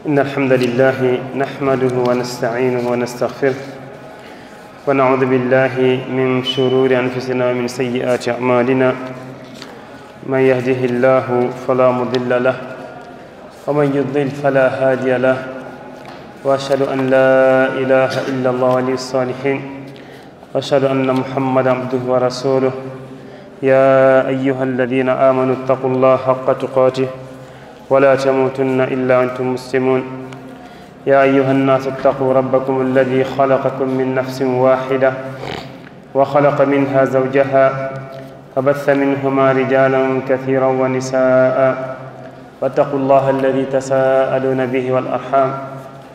إن الحمد لله نحمده ونستعينه ونستغفره ونعوذ بالله من شرور أنفسنا ومن سيئات أعمالنا من يهده الله فلا مضل له ومن يضلل فلا هادي له وأشهد أن لا إله إلا الله ولي الصالحين وأشهد أن محمدا عبده ورسوله يا أيها الذين آمنوا اتقوا الله حق تقاته ولا تموتن إلا أنتم مسلمون يا أيها الناس اتقوا ربكم الذي خلقكم من نفس واحدة وخلق منها زوجها وبث منهما رجالا كثيرا ونساء واتقوا الله الذي تساءلون به والأرحام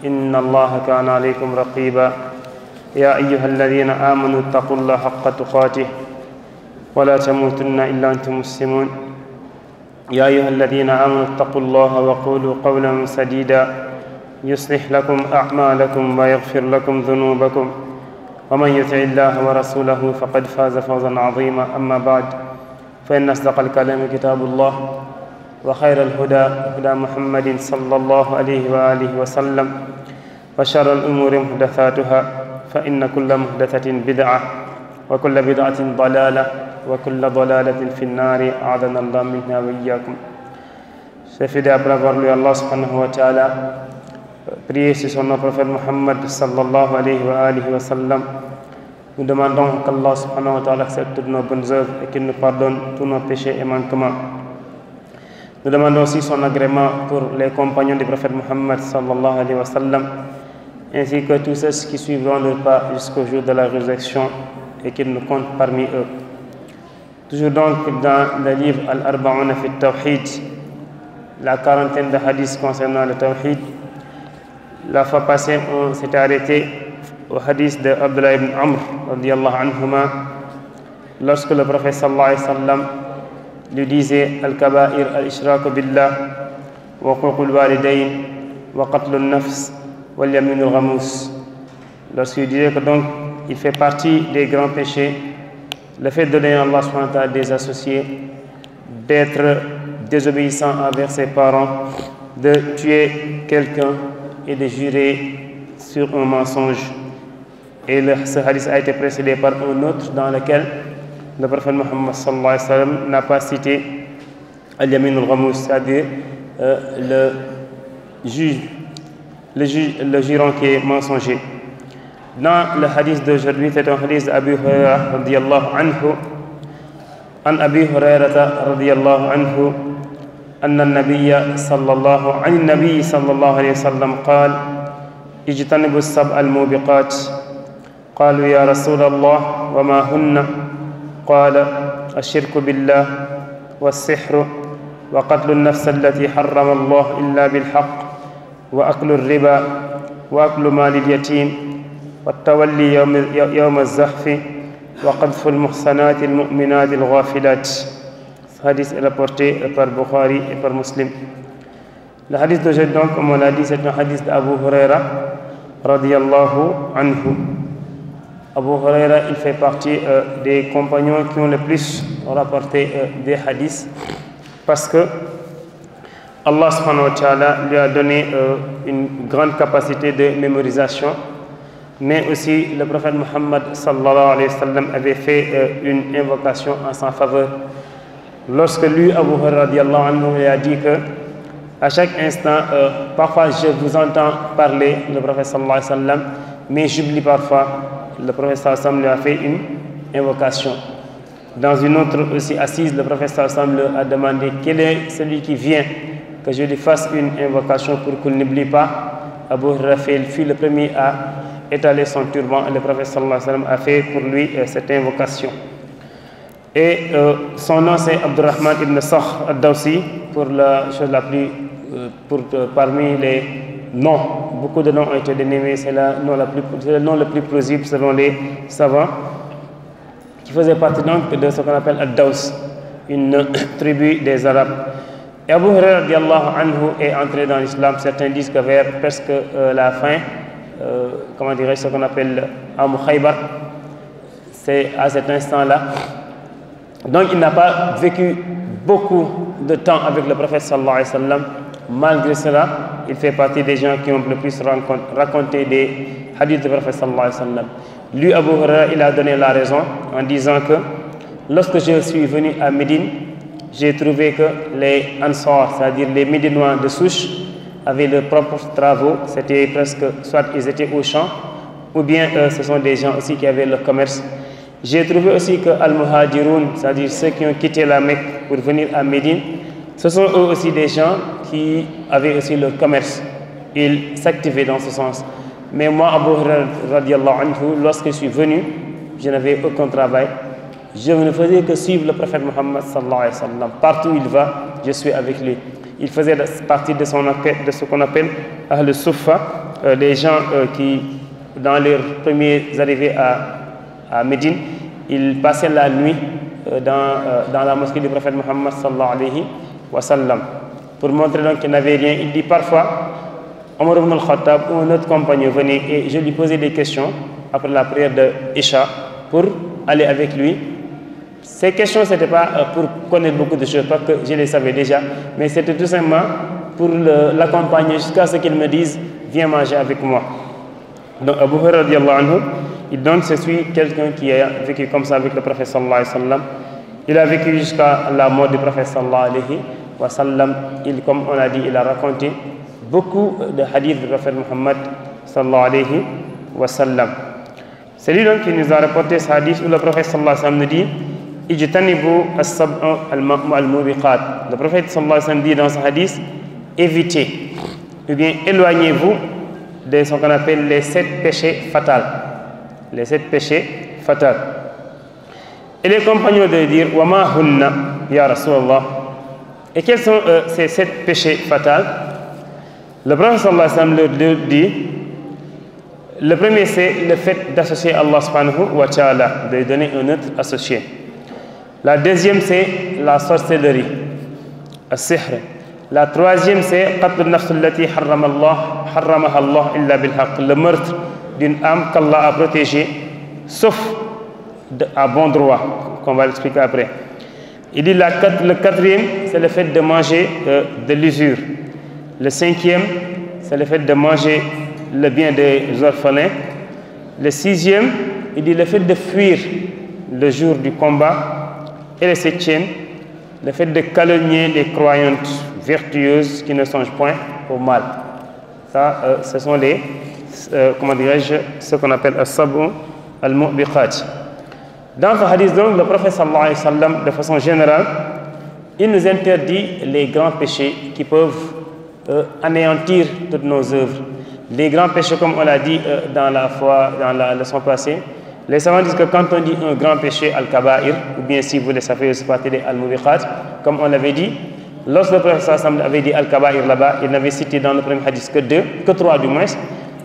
إن الله كان عليكم رقيبا يا أيها الذين آمنوا اتقوا الله حق تقاته ولا تموتن إلا أنتم مسلمون يا أيها الذين آمنوا اتقوا الله وقولوا قولا سديدا يصلح لكم أعمالكم ويغفر لكم ذنوبكم ومن يطع الله ورسوله فقد فاز فوزا عظيما أما بعد فإن أصدق الكلام كتاب الله وخير الهدى هدى محمد صلى الله عليه وآله وسلم وشر الأمور محدثاتها فإن كل محدثة بدعة وكل بدعة ضلالة وكل ضلالة في النار أعاذنا الله منها وإياكم. C'est fait après avoir lu Allah subhanahu wa ta'ala, prier sur son prophète Muhammad sallallahu alayhi wa sallam. Nous demandons qu'Allah subhanahu wa ta'ala accepte toutes nos bonnes œuvres et qu'il nous pardonne tous nos péchés et manquements. Nous demandons aussi son agrément pour les compagnons du prophète Muhammad sallallahu alayhi wa sallam, ainsi que tous ceux qui suivront leur pas jusqu'au jour de la résurrection et qu'il nous compte parmi eux. Toujours donc dans le livre Al-Arba'una fi Tawhid, la quarantaine de hadiths concernant le Tawhid. La fois passée, on s'était arrêté au hadith de Abdullah ibn Amr radiyallahu anhuma, lorsque le prophète sallallahu alayhi wa sallam lui disait Al-Kaba'ir al-Ishraku billah wa uququl walidayn wa qatlun nafs wal yaminul ghamus. Lorsqu'il disait que donc il fait partie des grands péchés le fait de donner à Allah subhanahu wa ta'ala des associés, d'être désobéissant envers ses parents, de tuer quelqu'un et de jurer sur un mensonge. Et ce hadith a été précédé par un autre dans lequel le prophète Muhammad sallallahu alayhi wa sallam n'a pas cité al-yamin al-ghamus, c'est-à-dire le jurant qui est mensonger. Dans le hadith d'aujourd'hui, c'est un hadith d'Abu Huraira radiyallahu anhu. An Abi Hurairata radiyallahu anhu أن النبي صلى الله عليه وسلم قال اجتنبوا السبع الموبقات قالوا يا رسول الله وما هن قال الشرك بالله والسحر وقتل النفس التي حرم الله إلا بالحق وأكل الربا وأكل مال اليتيم والتولي يوم الزحف وقذف المحصنات المؤمنات الغافلات. Ce hadith est rapporté par Bukhari et par Muslim. Le hadith d'aujourd'hui, donc, comme on l'a dit, c'est un hadith d'Abu Huraira radiyallahu anhu. Abu Huraira, il fait partie des compagnons qui ont le plus rapporté des hadiths parce que Allah subhanahu wa ta'ala lui a donné une grande capacité de mémorisation. Mais aussi, le prophète Muhammad sallallahu alayhi wa sallam avait fait une invocation en sa faveur. Lorsque lui, Abu Hurairah radiallahu anhu, il a dit que à chaque instant, parfois je vous entends parler, le prophète sallallahu alayhi wa sallam, mais j'oublie parfois. Le prophète sallallahu alayhi wa sallam lui a fait une invocation. Dans une autre aussi assise, le prophète sallallahu alayhi wa sallam lui a demandé quel est celui qui vient, que je lui fasse une invocation pour qu'il n'oublie pas. Abu Hurairah fut le premier à étaler son turban et le prophète sallallahu alayhi wa sallam a fait pour lui cette invocation. Et son nom c'est Abdurrahman ibn Sakhr ad-Dawsi pour la chose la plus parmi les noms. Beaucoup de noms ont été dénommés, c'est le nom le plus plausible selon les savants, qui faisait partie donc de ce qu'on appelle ad-Daws, une tribu des Arabes. Et Abu Hurairah radiallahu anhu est entré dans l'islam. Certains disent que vers presque la fin, comment dirais-je, ce qu'on appelle Am Khaybar, c'est à cet instant-là. Donc il n'a pas vécu beaucoup de temps avec le prophète sallallahu alayhi wa sallam. Malgré cela, il fait partie des gens qui ont le plus raconté des hadiths du prophète sallallahu alayhi wa sallam. Lui, Abu Huraira, il a donné la raison en disant que lorsque je suis venu à Médine, j'ai trouvé que les Ansar, c'est-à-dire les Médinois de souche, avaient leurs propres travaux. C'était presque, soit ils étaient au champ, ou bien ce sont des gens aussi qui avaient leur commerce. J'ai trouvé aussi que Al-Muhajirun, c'est-à-dire ceux qui ont quitté la Mecque pour venir à Médine, ce sont eux aussi des gens qui avaient aussi leur commerce. Ils s'activaient dans ce sens. Mais moi, Abu Hurairah radiallahu anhu, lorsque je suis venu, je n'avais aucun travail. Je ne faisais que suivre le prophète Muhammad sallallahu alayhi wa sallam. Partout où il va, je suis avec lui. Il faisait partie de ce qu'on appelle Ahl Suffa, les gens qui, dans leurs premières arrivées à Médine, ils passaient la nuit dans la mosquée du prophète Muhammad sallallahu alayhi wa sallam. Pour montrer donc qu'il n'avait rien, il dit parfois, Omar ibn al-Khattab ou un autre compagnon venait et je lui posais des questions après la prière de Isha pour aller avec lui. Ces questions, ce n'était pas pour connaître beaucoup de choses, parce que je les savais déjà, mais c'était tout simplement pour l'accompagner jusqu'à ce qu'il me dise « Viens manger avec moi ». Donc Abu Hurairah radiallahu anhu, il donne ceci quelqu'un qui a vécu comme ça avec le prophète sallallahu alayhi wa sallam. Il a vécu jusqu'à la mort du prophète sallallahu alayhi wa sallam. Comme on a dit, il a raconté beaucoup de hadiths du prophète Muhammad sallallahu alayhi wa sallam. C'est lui donc qui nous a rapporté ce hadith où le prophète sallallahu alayhi wa sallam nous dit Ijtanibu as-sab'a al-mubiqat. Le prophète sallallahu alayhi wa sallam dit dans ce hadith évitez, ou bien éloignez-vous de ce qu'on appelle les 7 péchés fatals. Les 7 péchés fatals. Et les compagnons de dire wa ma hunna ya Rasulallah. Et quels sont ces 7 péchés fatals? Le prophète sallallahu alayhi wa sallam leur dit le premier c'est le fait d'associer Allah subhanahu wa ta'ala, de donner un autre associé. La deuxième c'est la sorcellerie, as-sihr. La troisième c'est qatl an-nafs allati harramaha Allah illa bil haqq, le meurtre d'une âme qu'Allah a protégée sauf à bon droit, qu'on va l'expliquer après. Il dit le quatrième c'est le fait de manger de l'usure. Le cinquième c'est le fait de manger le bien des orphelins. Le sixième, il dit le fait de fuir le jour du combat. Et le septième, le fait de calomnier les croyantes vertueuses qui ne songent point au mal. Ça, ce sont les, comment dirais-je, ce qu'on appelle as-sab'u al-mubiqat. Dans ce hadith, donc, le prophète sallallahu alayhi wa sallam, de façon générale, il nous interdit les grands péchés qui peuvent anéantir toutes nos œuvres. Les grands péchés, comme on l'a dit dans la leçon passée, les savants disent que quand on dit un grand péché, al-kaba'ir, ou bien si vous voulez, ça fait aussi partie des al-mubiqat, comme on l'avait dit, lorsque le prophète sallallahu alayhi wa sallam avait dit al-kaba'ir là-bas, il n'avait cité dans le premier hadith que 3 du moins,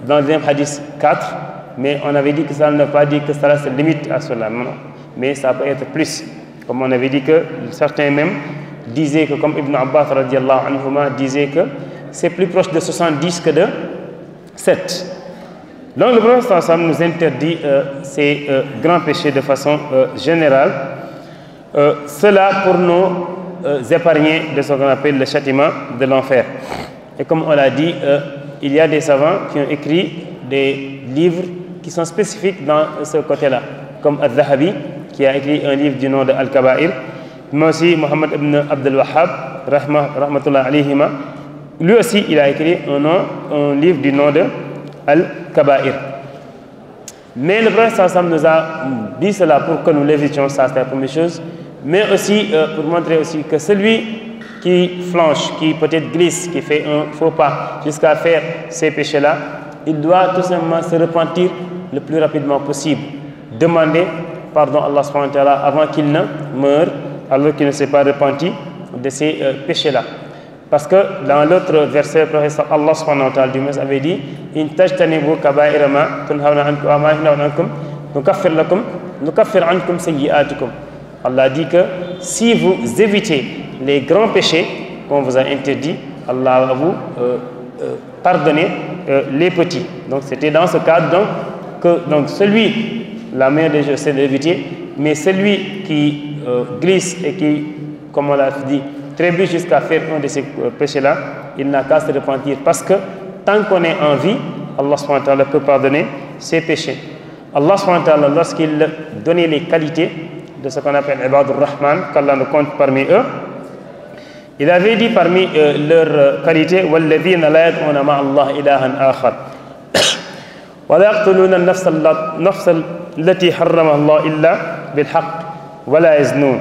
dans le deuxième hadith 4, mais on avait dit que ça ne veut pas dire que cela se limite à cela, non, mais ça peut être plus. Comme on avait dit que certains même disaient que, comme Ibn Abbas radiallahu anhuma disait que c'est plus proche de 70 que de 7. Donc le prophète sallallahu alayhi wa sallam nous interdit ces grands péchés de façon générale. Cela pour nous épargner de ce qu'on appelle le châtiment de l'enfer. Et comme on l'a dit, il y a des savants qui ont écrit des livres qui sont spécifiques dans ce côté-là, comme Al-Zahabi qui a écrit un livre du nom de Al-Kaba'ir, mais aussi Muhammad ibn Abdul Wahhab rahmatullah alayhima, lui aussi il a écrit un livre du nom de Al-Kaba'ir. Mais le prophète sallallahu alayhi wa sallam nous a dit cela pour que nous l'évitions, ça c'est la première chose, mais aussi pour montrer aussi que celui qui flanche, qui peut-être glisse, qui fait un faux pas jusqu'à faire ces péchés-là, il doit tout simplement se repentir le plus rapidement possible, demander pardon à Allah subhanahu wa ta'ala avant qu'il ne meure, alors qu'il ne s'est pas repenti de ces péchés-là. Parce que dans l'autre verset, le prophète Allah subhanahu wa ta'ala du moins avait dit in tajtanibu kaba'ira ma tunhawna ankum wa ma yanhawna ankum nukaffir ankum sayyi'atikum. Allah dit que si vous évitez les grands péchés qu'on vous a interdits, Allah va vous pardonner les petits. Donc c'était dans ce cadre donc, que donc celui, la meilleure des choses c'est d'éviter, mais celui qui glisse et qui, comme on l'a dit, trébuche jusqu'à faire un de ces péchés-là, il n'a qu'à se repentir. Parce que tant qu'on est en vie, Allah subhanahu wa ta'ala peut pardonner ses péchés. Allah subhanahu wa ta'ala, lorsqu'il donnait les qualités de ce qu'on appelle Ibadur Rahman, qu'Allah nous compte parmi eux, il avait dit parmi leurs qualités وَالَّذِينَ لَا يَدْعُونَ مَعَ اللَّهِ إِلَهًا آخَرَ وَلَا يَقْتُلُونَ النَّفْسَ الَّتِي حَرَّمَهَا اللَّهُ إِلَّا بِالْحَقِّ وَلَا يَزْنُونَ.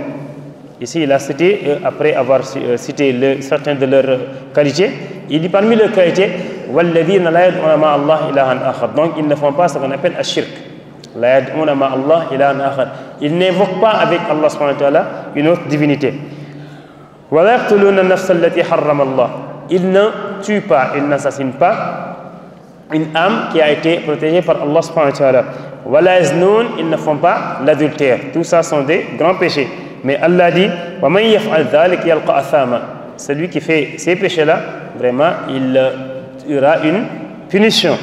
Ici, il a cité, après avoir cité certains de leurs qualités, il dit parmi leurs qualités وَالَّذِينَ لَا يَدْعُونَ مَعَ اللَّهِ إِلَهًا آخَرَ. Donc, ils ne font pas ce qu'on appelle ashirk. لَا يَدْعُونَ مَعَ اللَّهِ إِلَهًا آخَرَ. Ils n'évoquent pas avec Allah subhanahu wa ta'ala une autre divinité. وَلَا يَقْتُلُونَ النَّفْسَ الَّتِي حَرَّمَ اللَّهُ. Ils ne tuent pas, ils n'assassinent pas une âme qui a été protégée par Allah subhanahu wa ta'ala. وَلَا يَزْنُونَ. Ils ne font pas l'adultère. Tout ça sont des grands péchés. Mais Allah dit وَمَنْ يَفْعَلْ ذَلِكَ يَلْقَ أَثَامًا. Celui qui fait ces péchés-là, vraiment, il aura une punition.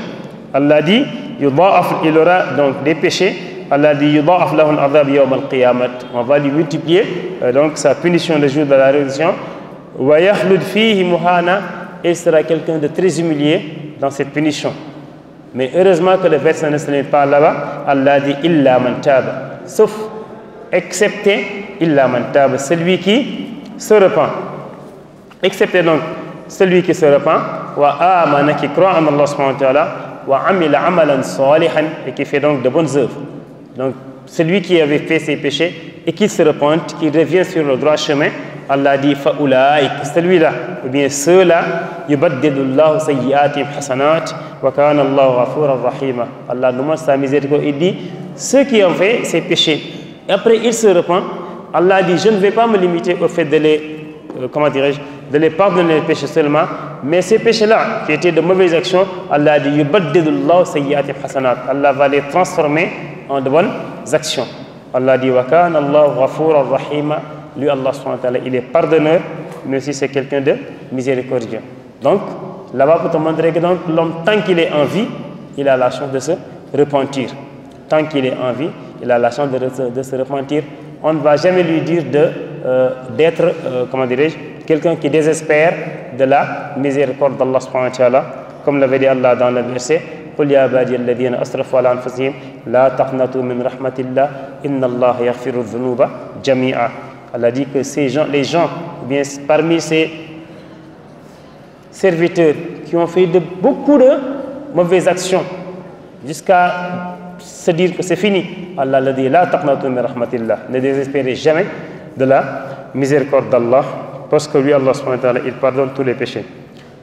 Allah dit il aura donc des péchés. Allah dit يُضَاعَفْ لَهُ الْعَذَابُ يَوْمَ الْقِيَامَةِ. On va lui multiplier donc sa punition le jour de la résurrection. وَيَخْلُدْ فِيهِ مُهَانًا. Et il sera quelqu'un de très humilié dans cette punition. Mais heureusement que le verset ne se limite pas là-bas. Allah dit إِلَّا مَنْ تَابَ. Sauf, excepté إِلَّا مَنْ تَابَ, celui qui se repent. Excepté donc celui qui se repent, وَآمَنَ, qui croit en Allah subhanahu wa ta'ala, وَعَمِلَ عَمَلًا صَالِحًا, et qui fait donc de bonnes œuvres. Donc, celui qui avait fait ses péchés et qui se repente, qui revient sur le droit chemin, Allah dit فَأُولَٰئِكَ, celui-là, ou bien ceux-là, يُبَدِّلُ اللَّهُ سَيِّئَاتِهِمْ حَسَنَاتٍ وَكَانَ اللَّهُ غَفُورًا رَحِيمًا. Allah nous montre sa miséricorde. Il dit ceux qui ont fait ces péchés, et après ils se repentent, Allah dit je ne vais pas me limiter au fait de les, de les pardonner les péchés seulement, mais ces péchés-là, qui étaient de mauvaises actions, Allah dit يُبَدِّلُ اللَّهُ سَيِّئَاتِهِمْ حَسَنَاتٍ. Allah va les transformer en de bonnes actions. Allah dit وَكَانَ اللَّهُ غَفُورًا رَحِيمًا. Lui, Allah subhanahu wa ta'ala, il est pardonneur, mais aussi c'est quelqu'un de miséricordieux. Donc, là-bas pour te montrer que l'homme, tant qu'il est en vie, il a la chance de se repentir. Tant qu'il est en vie, il a la chance de se repentir. On ne va jamais lui dire d'être, quelqu'un qui désespère de la miséricorde d'Allah subhanahu wa ta'ala. Comme l'avait dit Allah dans le verset, قُلْ يَا عِبَادِيَ الَّذِينَ أَسْرَفُوا عَلَىٰ أَنفُسِهِمْ لَا تَقْنَطُوا مِنْ رَحْمَةِ اللَّهِ إِنَّ اللَّهَ يَغْفِرُ الذُّنُوبَ جَمِيعًا. Allah dit que les gens, bien parmi ces serviteurs qui ont fait beaucoup de mauvaises actions, jusqu'à se dire que c'est fini, Allah le dit la taqnatu min rahmatillah, ne désespérez jamais de la miséricorde d'Allah, parce que lui, Allah subhanahu wa ta'ala, il pardonne tous les péchés.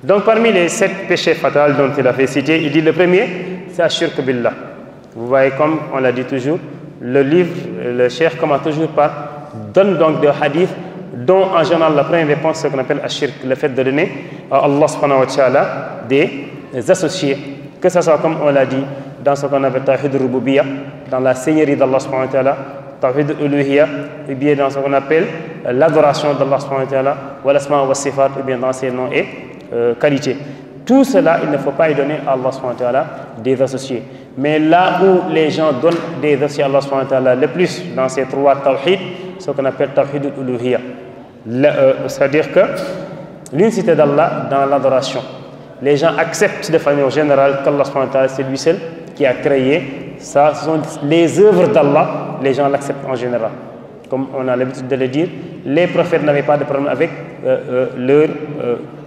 Donc parmi les 7 péchés fatals dont il a fait citer, il dit le premier, c'est ashirk billah. Vous voyez, comme on l'a dit toujours, le livre, le cheikh commence toujours par donne donc des hadiths dont en général la première réponse c'est ce qu'on appelle ashirk, le fait de donner à Allah subhanahu wa ta'ala des associés, que ce soit comme on l'a dit dans ce qu'on appelle tawhid rububiyya, dans la seigneurie d'Allah subhanahu wa ta'ala, tawhid uluhiyya, et bien dans ce qu'on appelle l'adoration d'Allah subhanahu wa ta'ala, wa l'asma wa sifat, et bien dans ses noms et qualités. Tout cela, il ne faut pas y donner à Allah subhanahu wa ta'ala des associés. Mais là où les gens donnent des associés à Allah subhanahu wa ta'ala le plus dans ces 3 tawhid, ce qu'on appelle tawhid uluhiyya, c'est-à-dire que l'unicité d'Allah dans l'adoration. Les gens acceptent de façon générale qu'Allah subhanahu wa ta'ala c'est lui seul qui a créé ça, ce sont les œuvres d'Allah, les gens l'acceptent en général. Comme on a l'habitude de le dire, les prophètes n'avaient pas de problème avec leur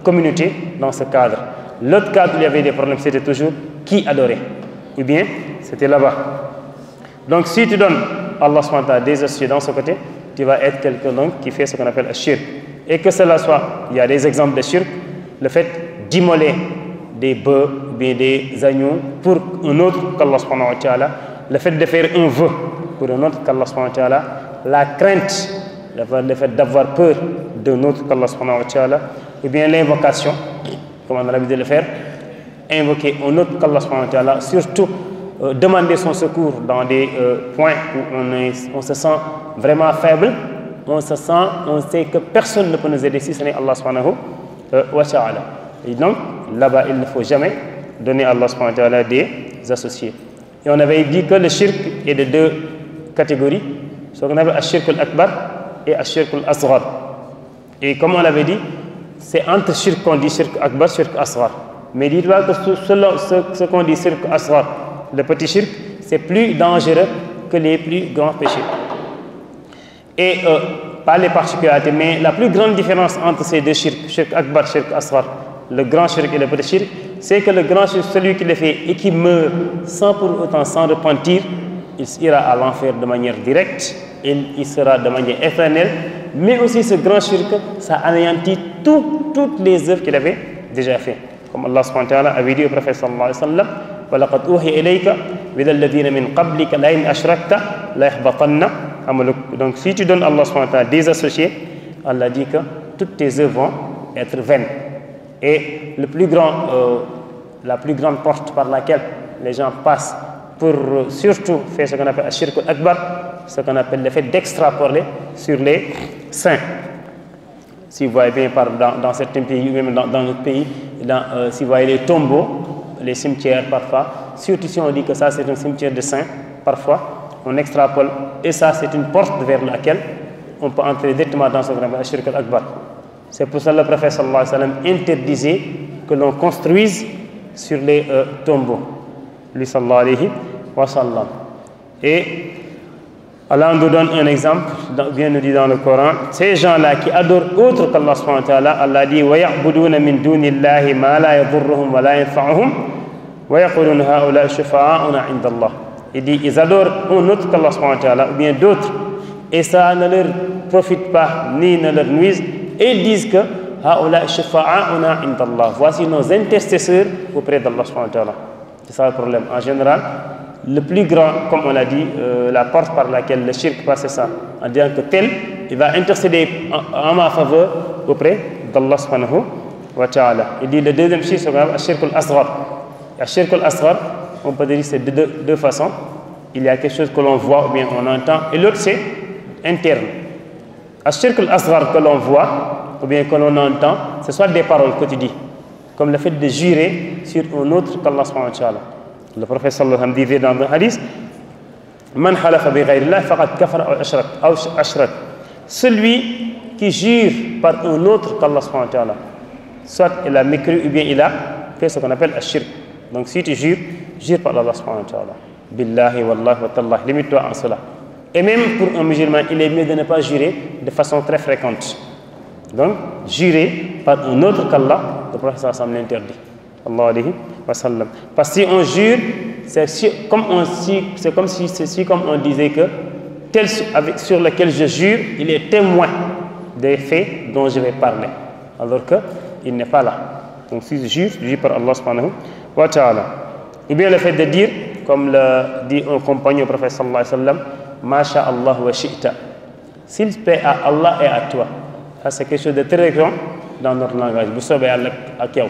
communauté dans ce cadre. L'autre cadre où il y avait des problèmes, c'était toujours qui adorer. Ou bien, c'était là-bas. Donc si tu donnes Allah subhanahu wa ta'ala des associés dans ce côté, tu vas être quelqu'un donc qui fait ce qu'on appelle un shirk. Et que cela soit, il y a des exemples de shirk, le fait d'immoler des bœufs, bien des agneaux pour un autre qu'Allah subhanahu wa ta'ala, le fait de faire un vœu pour un autre qu'Allah subhanahu wa ta'ala, la crainte, le fait d'avoir peur d'un autre qu'Allah subhanahu wa ta'ala, et bien l'invocation, comme on a l'habitude de le faire, invoquer un autre qu'Allah subhanahu wa ta'ala, surtout demander son secours dans des points où on se sent vraiment faible, on sait que personne ne peut nous aider si ce n'est Allah subhanahu wa ta'ala. Et donc, là-bas, il ne faut jamais donner à Allah subhanahu wa ta'ala des associés. Et on avait dit que le shirk est de 2 catégories, ce qu'on appelle ashirk al-akbar et ashirk al-asghar. Et comme on l'avait dit, c'est entre shirk qu'on dit shirk akbar, shirk asghar. Mais dis-toi que ce qu'on dit shirk asghar, le petit shirk, c'est plus dangereux que les plus grands péchés. Et pas les particularités, mais la plus grande différence entre ces deux shirk, shirk akbar, shirk asghar, le grand shirk et le petit shirk, c'est que le grand shirk, celui qui le fait et qui meurt sans pour autant s'en repentir, il ira à l'enfer de manière directe, il sera de manière éternelle. Mais aussi ce grand shirk, ça anéantit toutes les œuvres qu'il avait déjà fait. Comme Allah subhanahu wa ta'ala avait dit au prophète sallallahu alayhi wa sallam, وَلَقَدْ أُوحِيَ إِلَيْكَ وَإِلَى الَّذِينَ مِنْ قَبْلِكَ لَئِنْ أَشْرَكْتَ لَيَحْبَطَنَّ. Donc si tu donnes Allah subhanahu wa ta'ala des associés, Allah dit que toutes tes œuvres vont être vaines. Et la plus grande porte par laquelle les gens passent pour surtout faire ce qu'on appelle Ashirk al-Akbar, ce qu'on appelle le fait d'extrapoler sur les saints. Si vous voyez bien dans certains pays, ou même dans notre pays, si vous voyez les tombeaux, les cimetières parfois, surtout si on dit que ça c'est un cimetière de saints, parfois on extrapole, et ça c'est une porte vers laquelle on peut entrer directement dans ce qu'on appelle Ashirk al-Akbar. C'est pour ça que le prophète sallallahu alayhi wa sallam interdisait que l'on construise sur les tombeaux. Lui sallallahu alayhi wa sallam. Et Allah nous donne un exemple, bien nous dit dans le Coran, ces gens-là qui adorent autre qu'Allah subhanahu wa ta'ala, Allah dit وَيَعْبُدُونَ مِن دُونِ اللَّهِ مَا لَا يَضُرُّهُمْ وَلَا يَنفَعُهُمْ وَيَقُولُونَ هَؤُلَاءِ شُفَعَاؤُنَا عِندَ اللَّهِ. Il dit ils adorent un autre qu'Allah subhanahu wa ta'ala, ou bien d'autres, et ça ne leur profite pas, ni ne leur nuise, et ils disent que هَؤُلَاءِ شُفَعَاؤُنَا عِندَ اللَّهِ. Voici nos intercesseurs auprès d'Allah subhanahu wa ta'ala. C'est ça le problème. En général, le plus grand, comme on l'a dit, la porte par laquelle le shirk passe, c'est ça. En disant que tel, il va intercéder en ma faveur auprès d'Allah subhanahu wa ta'ala. Il dit le deuxième shirk, c'est Ashirk al-Asghar. Ashirk al-Asghar, on peut dire c'est de deux façons. Il y a quelque chose que l'on voit ou bien on entend, et l'autre c'est interne. Ashirk al-Asghar que l'on voit ou bien que l'on entend, ce soit des paroles que tu dis, comme le fait de jurer sur un autre qu'Allah subhanahu wa ta'ala. Le prophète sallallahu alayhi wa sallam disait dans un hadith, Man halafa bi ghayrillah faqad kafara aw ashrak. Celui qui jure par un autre qu'Allah subhanahu wa ta'ala, soit il a mécru ou bien il a fait ce qu'on appelle ashirk. Donc si tu jures, jure par Allah subhanahu wa ta'ala. Billahi wallahi wa tallah, limite-toi en cela. Et même pour un musulman, il est mieux de ne pas jurer de façon très fréquente. Donc, jurer par un autre qu'Allah, le prophète sallallahu alayhi wa sallam l'interdit. Allah alayhi wa sallam. Parce que si on jure, c'est comme si on disait que tel sur lequel je jure, il est témoin des faits dont je vais parler. Alors qu'il n'est pas là. Donc si je jure par Allah subhanahu wa ta'ala. Ou bien le fait de dire, comme le dit un compagnon au prophète sallallahu alayhi wa sallam, Ma sha Allah wa shi'ta. S'il plaît à Allah et à toi. Ça c'est quelque chose de très grand dans notre langage. Bu soobee Yàlla ak yow.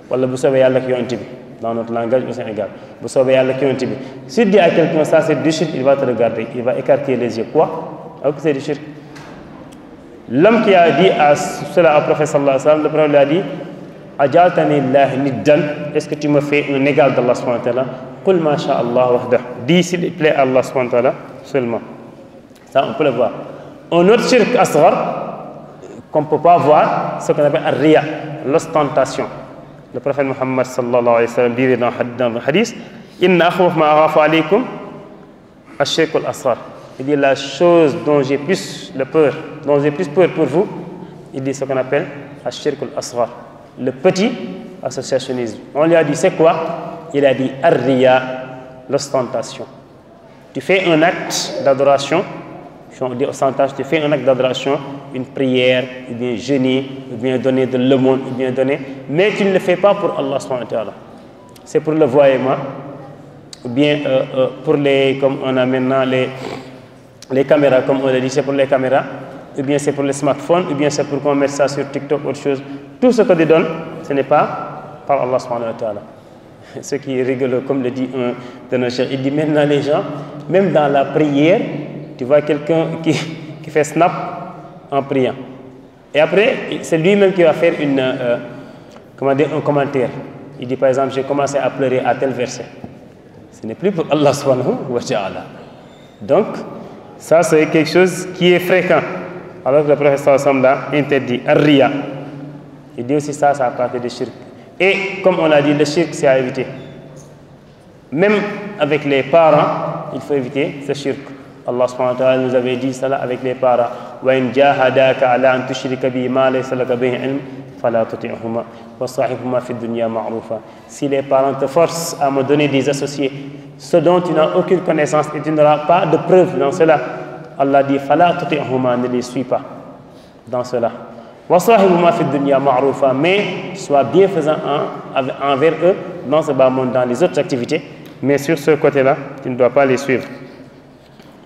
Wala bu soobee Yàlla ak yonent bi. Dans notre langage au Sénégal. Bu soobee Yàlla ak yonent bi. Si tu dis à quelqu'un ça c'est du shirk, il va te regarder. Il va écarter les yeux. Quoi? Alors que c'est du shirk. L'homme qui a dit cela au prophète sallallahu alayhi wa sallam, le prophète lui a dit Ajaltani Allah niddan. Est-ce que tu me fais un égal d'Allah subhanahu wa ta'ala? Qul ma sha Allah wahdah. Dis s'il plaît à Allah subhanahu wa ta'ala seulement. Ça on peut le voir. Un autre shirk asghar qu'on ne peut pas voir, ce qu'on appelle ar-riya, l'ostentation. Le prophète Muhammad sallallahu alayhi wa sallam dit dans le hadith Inna akhwaf ma aghafu alaykum ash-shirk al-asghar. Il dit la chose dont j'ai plus peur pour vous, il dit ce qu'on appelle ash-shirk al-asghar, le petit associationnisme. On lui a dit c'est quoi? Il a dit ar-riya, l'ostentation. Tu fais un acte d'adoration, tu fais un acte d'adoration, une prière, ou bien jeûner, ou bien donner de l'aumône, ou bien donner, mais tu ne le fais pas pour Allah subhanahu wa ta'ala. C'est pour le voyement, ou bien pour les, comme on a maintenant les caméras, comme on l'a dit, c'est pour les caméras, ou bien c'est pour les smartphones, ou bien c'est pour qu'on mette ça sur TikTok, autre chose. Tout ce que tu donnes, ce n'est pas par Allah subhanahu wa ta'ala. Ce qui est rigolo, comme le dit un de nos chers, il dit maintenant les gens, même dans la prière, tu vois quelqu'un qui fait snap en priant. Et après, c'est lui-même qui va faire un commentaire. Il dit par exemple, j'ai commencé à pleurer à tel verset. Ce n'est plus pour Allah subhanahu wa ta'ala. Donc, ça c'est quelque chose qui est fréquent. Alors que le prophète sallallahu alayhi wa sallam l'a interdit. Ar-riya. Il dit aussi ça partie de shirk. Et comme on l'a dit, le shirk, c'est à éviter. Même avec les parents, il faut éviter ce shirk. Allah subhanahu wa ta'ala nous avait dit cela avec les parents. وَإِنْ جَاهَدَاكَ عَلَىٰ أَنْ تُشْرِكَ بِي مَا لَيْسَ لَكَ بِهِ عِلْمٌ فَلَا تُطِعْهُمَا وَصَاحِبْهُمَا فِي الدُّنْيَا مَعْرُوفًا. Si les parents te forcent à me donner des associés, ce dont tu n'as aucune connaissance et tu n'auras pas de preuve dans cela, Allah dit فَلَا تُطِعْهُمَا, ne les suis pas dans cela. وَصَاحِبْهُمَا فِي الدُّنْيَا مَعْرُوفًا, mais sois bienfaisant envers eux dans ce bas monde, dans les autres activités, mais sur ce côté-là, tu ne dois pas les suivre.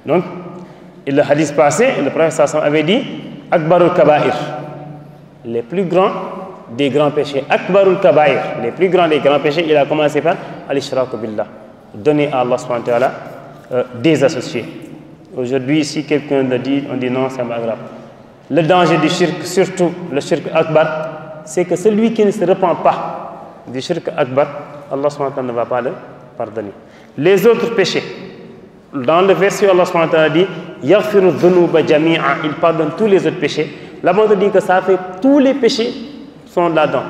Donc, et le hadith passé, le prophète avait dit Akbarul Kaba'ir, les plus grands des grands péchés. Akbarul Kaba'ir, les plus grands des grands péchés, il a commencé par Al-Ishraku Billah, donner à Allah subhanahu wa ta'ala des associés. Aujourd'hui, si quelqu'un le dit, on dit non, c'est pas grave. Le danger du shirk, surtout le shirk akbar, c'est que celui qui ne se repent pas du shirk akbar, Allah subhanahu wa ta'ala ne va pas le pardonner. Les autres péchés, dans le verset, Allah subhanahu wa ta'ala dit Yaghfiru dhunuba jami'a, il pardonne tous les autres péchés. Là-bas, on dit que ça fait tous les péchés sont là-dedans.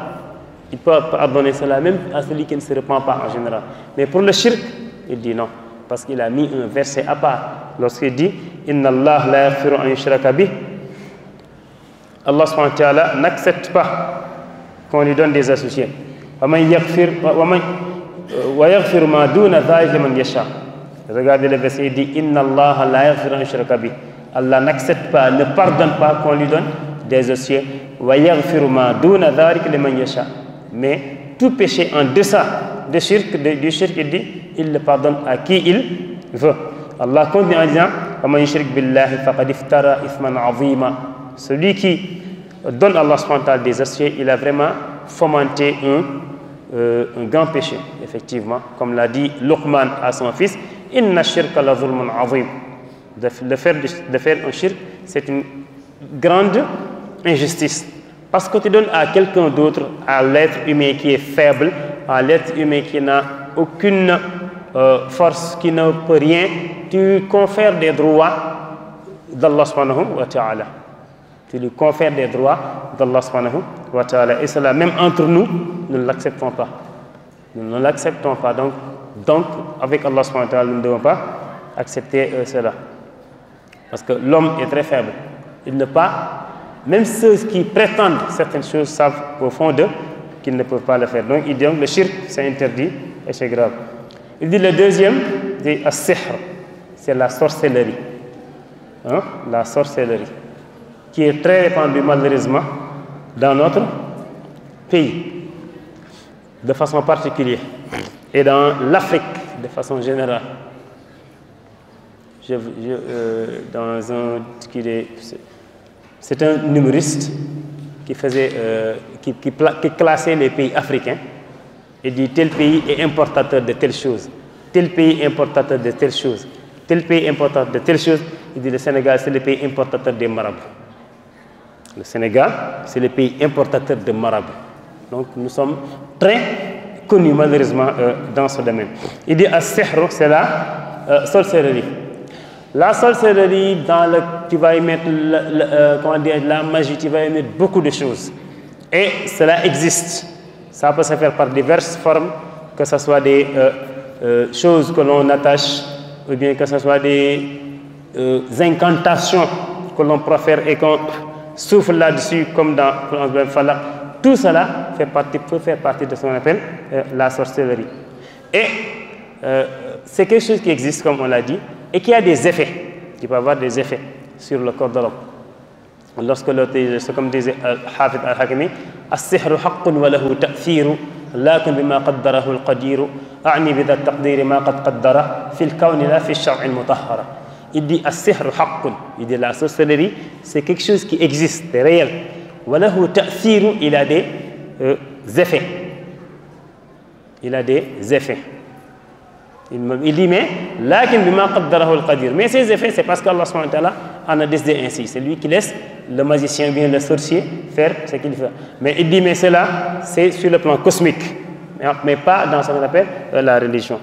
Il peut pardonner cela même à celui qui ne se repent pas en général. Mais pour le shirk, il dit non, parce qu'il a mis un verset à part. Lorsqu'il dit Inna Allah la yaghfiru an yushraka bih, Allah subhanahu wa ta'ala n'accepte pas qu'on lui donne des associés. Wa yaghfiru ma duna dhalika liman yasha. Regardez le verset, il dit Inna Allah la yaghfiru an yushraka bih. Allah n'accepte pas, ne pardonne pas qu'on lui donne des associés. Wa yaghfiru ma duna dhalika liman yasha. Mais tout péché en deçà du shirk, il dit, il le pardonne à qui il veut. Allah continue en disant Wa yushrik billahi faqad iftara ithman azima. Celui qui donne à Allah subhanahu wa ta'ala des associés, il a vraiment fomenté un grand péché, effectivement. Comme l'a dit Luqman à son fils, Inna shirka la zulmun azim. De faire un shirk, c'est une grande injustice. Parce que tu donnes à quelqu'un d'autre, à l'être humain qui est faible, à l'être humain qui n'a aucune force, qui ne peut rien, tu confères des droits d'Allah subhanahu wa ta'ala. Tu lui confères des droits d'Allah subhanahu wa ta'ala. Et cela, même entre nous, nous ne l'acceptons pas. Nous ne l'acceptons pas. Donc, avec Allah subhanahu wa ta'ala, nous ne devons pas accepter cela. Parce que l'homme est très faible. Il ne peut pas, même ceux qui prétendent certaines choses savent au fond d'eux qu'ils ne peuvent pas le faire. Donc, il dit que le shirk, c'est interdit et c'est grave. Il dit le deuxième, c'est as-sihr, c'est la sorcellerie. Hein? La sorcellerie, qui est très répandue malheureusement dans notre pays, de façon particulière, et dans l'Afrique de façon générale. C'est un numériste qui classait les pays africains et dit tel pays est importateur de telle chose, tel pays est importateur de telle chose, tel pays est importateur de telle chose. Il dit le Sénégal, c'est le pays importateur des marabouts. Le Sénégal, c'est le pays importateur de marabouts. Donc nous sommes très connus malheureusement dans ce domaine. Il dit as-sihr, c'est la sorcellerie. La sorcellerie, tu vas y mettre la magie, tu vas y mettre beaucoup de choses. Et cela existe. Ça peut se faire par diverses formes, que ce soit des choses que l'on attache, ou bien que ce soit des incantations que l'on profère et qu'on souffle là-dessus, comme dans le Falaq. Tout cela peut faire partie de ce qu'on appelle la sorcellerie. Et c'est quelque chose qui existe, comme on l'a dit, et qui a des effets, qui peut avoir des effets sur le corps de l'homme. Lorsque c'est comme disait Hafid al-Hakimi, as-sihru haqqun wa lahu ta'thiru, lakin bima qaddarahu al-qadiru, a'ni bidha taqdiri ma qad qaddara, fil kawni la fi shar'in mutahhara. Il dit as-sihru haqqun, il dit la sorcellerie, c'est quelque chose qui existe, c'est réel. Wa lahu ta'thiru, il a des effets. Il a des effets. Il dit, mais ces effets, c'est parce qu'Allah subhanahu wa ta'ala en a décidé ainsi. C'est lui qui laisse le magicien, bien le sorcier, faire ce qu'il fait. Mais il dit, mais cela, c'est sur le plan cosmique, mais pas dans ce qu'on appelle la religion.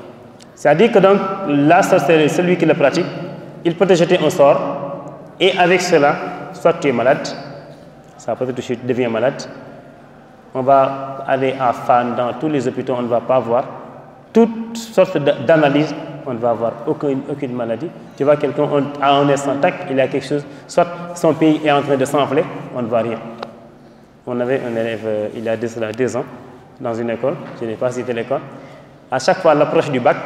C'est-à-dire que donc, la sorcellerie, celui qui le pratique, il peut te jeter un sort, et avec cela, soit tu es malade, ça peut te toucher, tu deviens malade, On va aller à Fann, dans tous les hôpitaux, on ne va pas voir toutes sortes d'analyses, on ne va avoir aucune maladie. Tu vois, quelqu'un a un instant, tac, il a quelque chose, soit son pays est en train de s'enfler, on ne voit rien. On avait un élève, il y a 2 ans, dans une école, je n'ai pas cité l'école. À chaque fois, à l'approche du bac,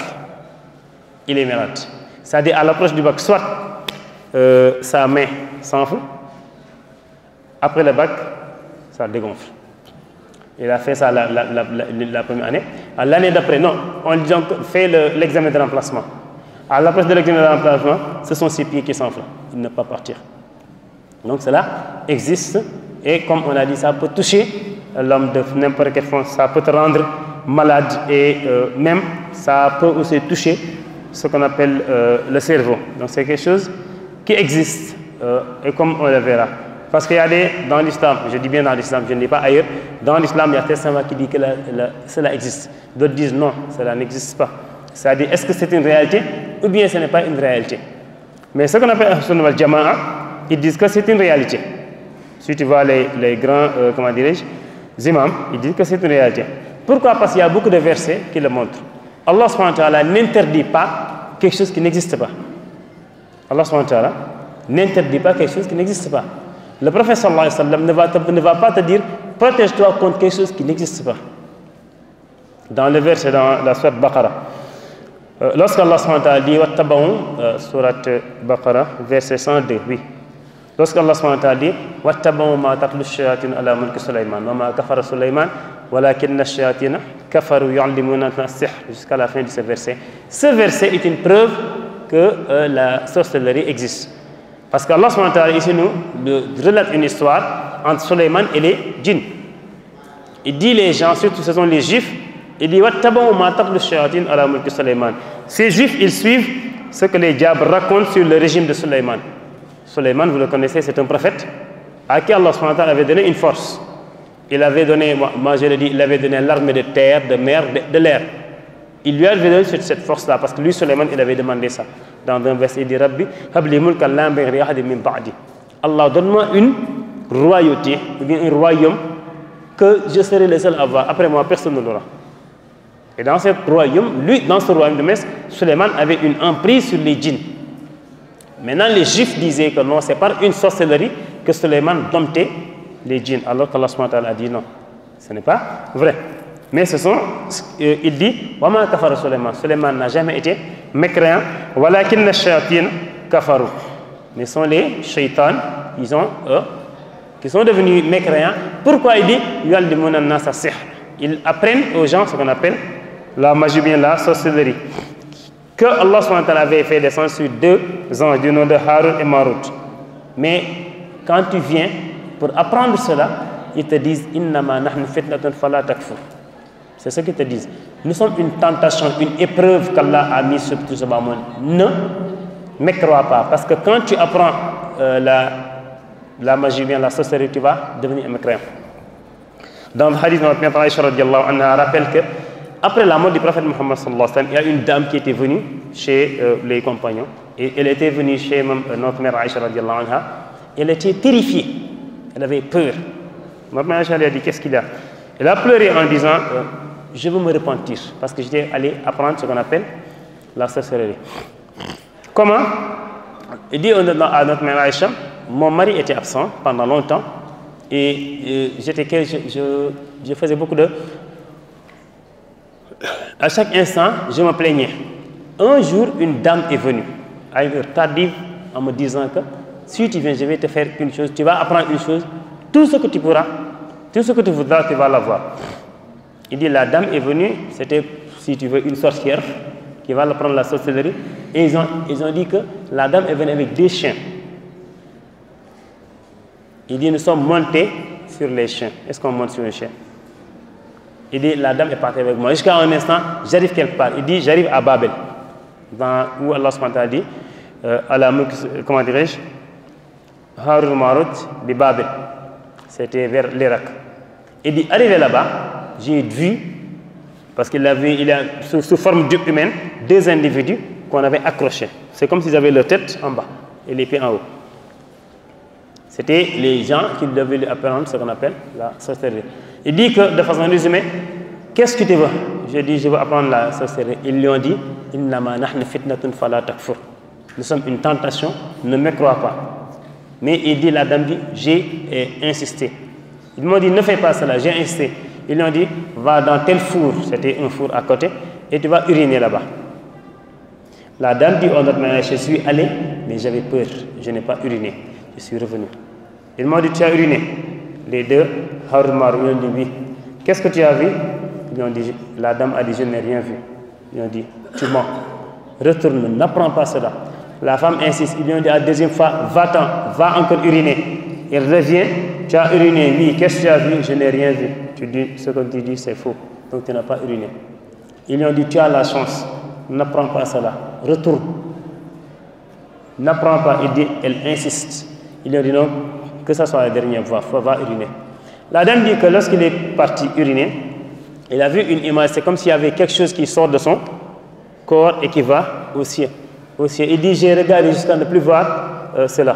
il est malade. C'est-à-dire, à l'approche du bac, soit sa main s'enfle, après le bac, ça dégonfle. Il a fait ça la première année. À l'année d'après, non, on lui fait l'examen de remplacement. À l'approche de l'examen de remplacement, ce sont ses pieds qui s'enflent. Il ne peut pas partir. Donc cela existe et comme on a dit, ça peut toucher l'homme de n'importe quelle façon, ça peut te rendre malade et même ça peut aussi toucher ce qu'on appelle le cerveau. Donc c'est quelque chose qui existe et comme on le verra. Parce qu'il y a dans l'islam, je dis bien dans l'islam, je ne dis pas ailleurs, dans l'islam, il y a tellement qui dit que cela existe. D'autres disent non, cela n'existe pas. C'est-à-dire, est-ce que c'est une réalité ou bien ce n'est pas une réalité? Mais ce qu'on appelle Ahl-Sunnah wal Jama'a, ils disent que c'est une réalité. Si tu vois les grands, comment dirais-je, imams, ils disent que c'est une réalité. Pourquoi? Parce qu'il y a beaucoup de versets qui le montrent. Allah subhanahu wa ta'ala n'interdit pas quelque chose qui n'existe pas. Allah subhanahu wa ta'ala n'interdit pas quelque chose qui n'existe pas. Le prophète sallallahu alayhi wa sallam ne va pas te dire protège-toi contre quelque chose qui n'existe pas. Dans le verset dans la sourate Baqarah, lorsqu'Allah subhanahu wa ta'ala dit Wattaba'u, sourate Baqarah, verset 102, oui. Lorsqu'Allah subhanahu wa ta'ala dit Wattaba'u ma tatlu shayatin ala mulki Sulayman, wa ma kafara Sulayman, walakinna shayatina kafaru yu'allimuna as-sihr, jusqu'à la fin de ce verset. Ce verset est une preuve que la sorcellerie existe. Parce qu'Allah subhanahu wa ta'ala ici nous relate une histoire entre Sulayman et les djinns. Il dit les gens, surtout ce sont les juifs, il dit Wattaba'u ma tatlu shayatin ala mulki Sulayman. Ces juifs, ils suivent ce que les diables racontent sur le régime de Sulayman. Sulayman, vous le connaissez, c'est un prophète à qui Allah subhanahu wa ta'ala avait donné une force. Il avait donné, moi je le dis, il avait donné l'armée de terre, de mer, de l'air. Il lui avait donné cette force-là, parce que lui, Sulayman, il avait demandé ça. Dans un verset, il dit Rabbi, habli mulkan la yanbaghi li ahadin min ba'di. Allah, donne-moi une royauté, ou bien un royaume, que je serai le seul à avoir. Après moi, personne ne l'aura. Et dans ce royaume, dans ce royaume de Metz, Sulayman avait une emprise sur les djinns. Maintenant, les juifs disaient que non, c'est par une sorcellerie que Sulayman domptait les djinns, alors qu'Allah subhanahu wa ta'ala a dit non, ce n'est pas vrai. Mais ce sont, il dit, Wama kafara Sulayman. Sulayman n'a jamais été mécréant. Walakinna shayatin kafaru. Mais ce sont les shaitans, qui sont devenus mécréants. Pourquoi il dit Yu'allimuna an-nas as-sihr? Ils apprennent aux gens ce qu'on appelle la magie, bien la sorcellerie. Que Allah subhanahu wa ta'ala avait fait descendre sur 2 anges du nom de Harun et Marut. Mais quand tu viens pour apprendre cela, ils te disent Innama nahnu fitnatun fala takfur. C'est ce qu'ils te disent. Nous sommes une tentation, une épreuve qu'Allah a mise sur tout ce bas monde. Ne mécrois pas. Parce que quand tu apprends la magie, bien la sorcellerie, tu vas devenir un mécréant. Dans le hadith de notre mère Aïcha radiallahu anha, rappelle que après la mort du prophète Muhammad sallallahu alayhi wa sallam, il y a une dame qui était venue chez les compagnons. Et elle était venue chez notre mère Aïcha radiallahu anha. Elle était terrifiée. Elle avait peur. Notre mère Aïcha lui a dit qu'est-ce qu'il y a? Elle a pleuré en disant je veux me repentir parce que j'étais allé apprendre ce qu'on appelle la sorcellerie. Comment? Il dit à notre mère Aïcha, mon mari était absent pendant longtemps et je faisais beaucoup de... À chaque instant, je me plaignais. Un jour, une dame est venue à une heure tardive en me disant que si tu viens, je vais te faire une chose, tu vas apprendre une chose, tout ce que tu pourras, tout ce que tu voudras, tu vas l'avoir. Il dit, la dame est venue, c'était, si tu veux, une sorcière qui va apprendre la sorcellerie. Et ils ont dit que la dame est venue avec 2 chiens. Il dit, nous sommes montés sur les chiens. Est-ce qu'on monte sur un chien? Il dit, la dame est partie avec moi. Jusqu'à un instant, j'arrive quelque part. Il dit, j'arrive à Babel, où Allah subhanahu wa ta'ala dit, comment dirais-je, Harun Marut de Babel. C'était vers l'Irak. Il dit, arrivé là-bas, j'ai vu, parce qu'il a sous forme humaine, 2 individus qu'on avait accrochés. C'est comme s'ils avaient leur tête en bas et les pieds en haut. C'était les gens qui devaient apprendre ce qu'on appelle la sorcellerie. Il dit que, de façon résumée, qu'est-ce que tu veux? Je dis, je veux apprendre la sorcellerie. Ils lui ont dit, innama nahnu fitnatun fala takfur. Nous sommes une tentation, ne me crois pas. Mais il dit, la dame dit, j'ai insisté. Ils m'ont dit, ne fais pas cela, j'ai insisté. Ils lui ont dit, va dans tel four, c'était un four à côté, et tu vas uriner là-bas. La dame dit, oh notre mère, je suis allé, mais j'avais peur, je n'ai pas uriné, je suis revenu. Ils m'ont dit, tu as uriné? Les deux, Harumar, ils ont dit, oui. Qu'est-ce que tu as vu? Ils ont dit, la dame a dit, je n'ai rien vu. Ils ont dit, tu mens, retourne, n'apprends pas cela. La femme insiste, ils lui ont dit la deuxième fois, va-t'en, va encore uriner. Il revient, tu as uriné, oui, qu'est-ce que tu as vu? Je n'ai rien vu. Tu dis, ce que tu dis, c'est faux, donc tu n'as pas uriné. Ils lui ont dit, tu as la chance, n'apprends pas cela, retourne. N'apprends pas, il dit, elle insiste. Il lui a dit non, que ce soit la dernière fois, va uriner. La dame dit que lorsqu'il est parti uriner, il a vu une image, c'est comme s'il y avait quelque chose qui sort de son corps et qui va au ciel. Il dit, j'ai regardé jusqu'à ne plus voir cela.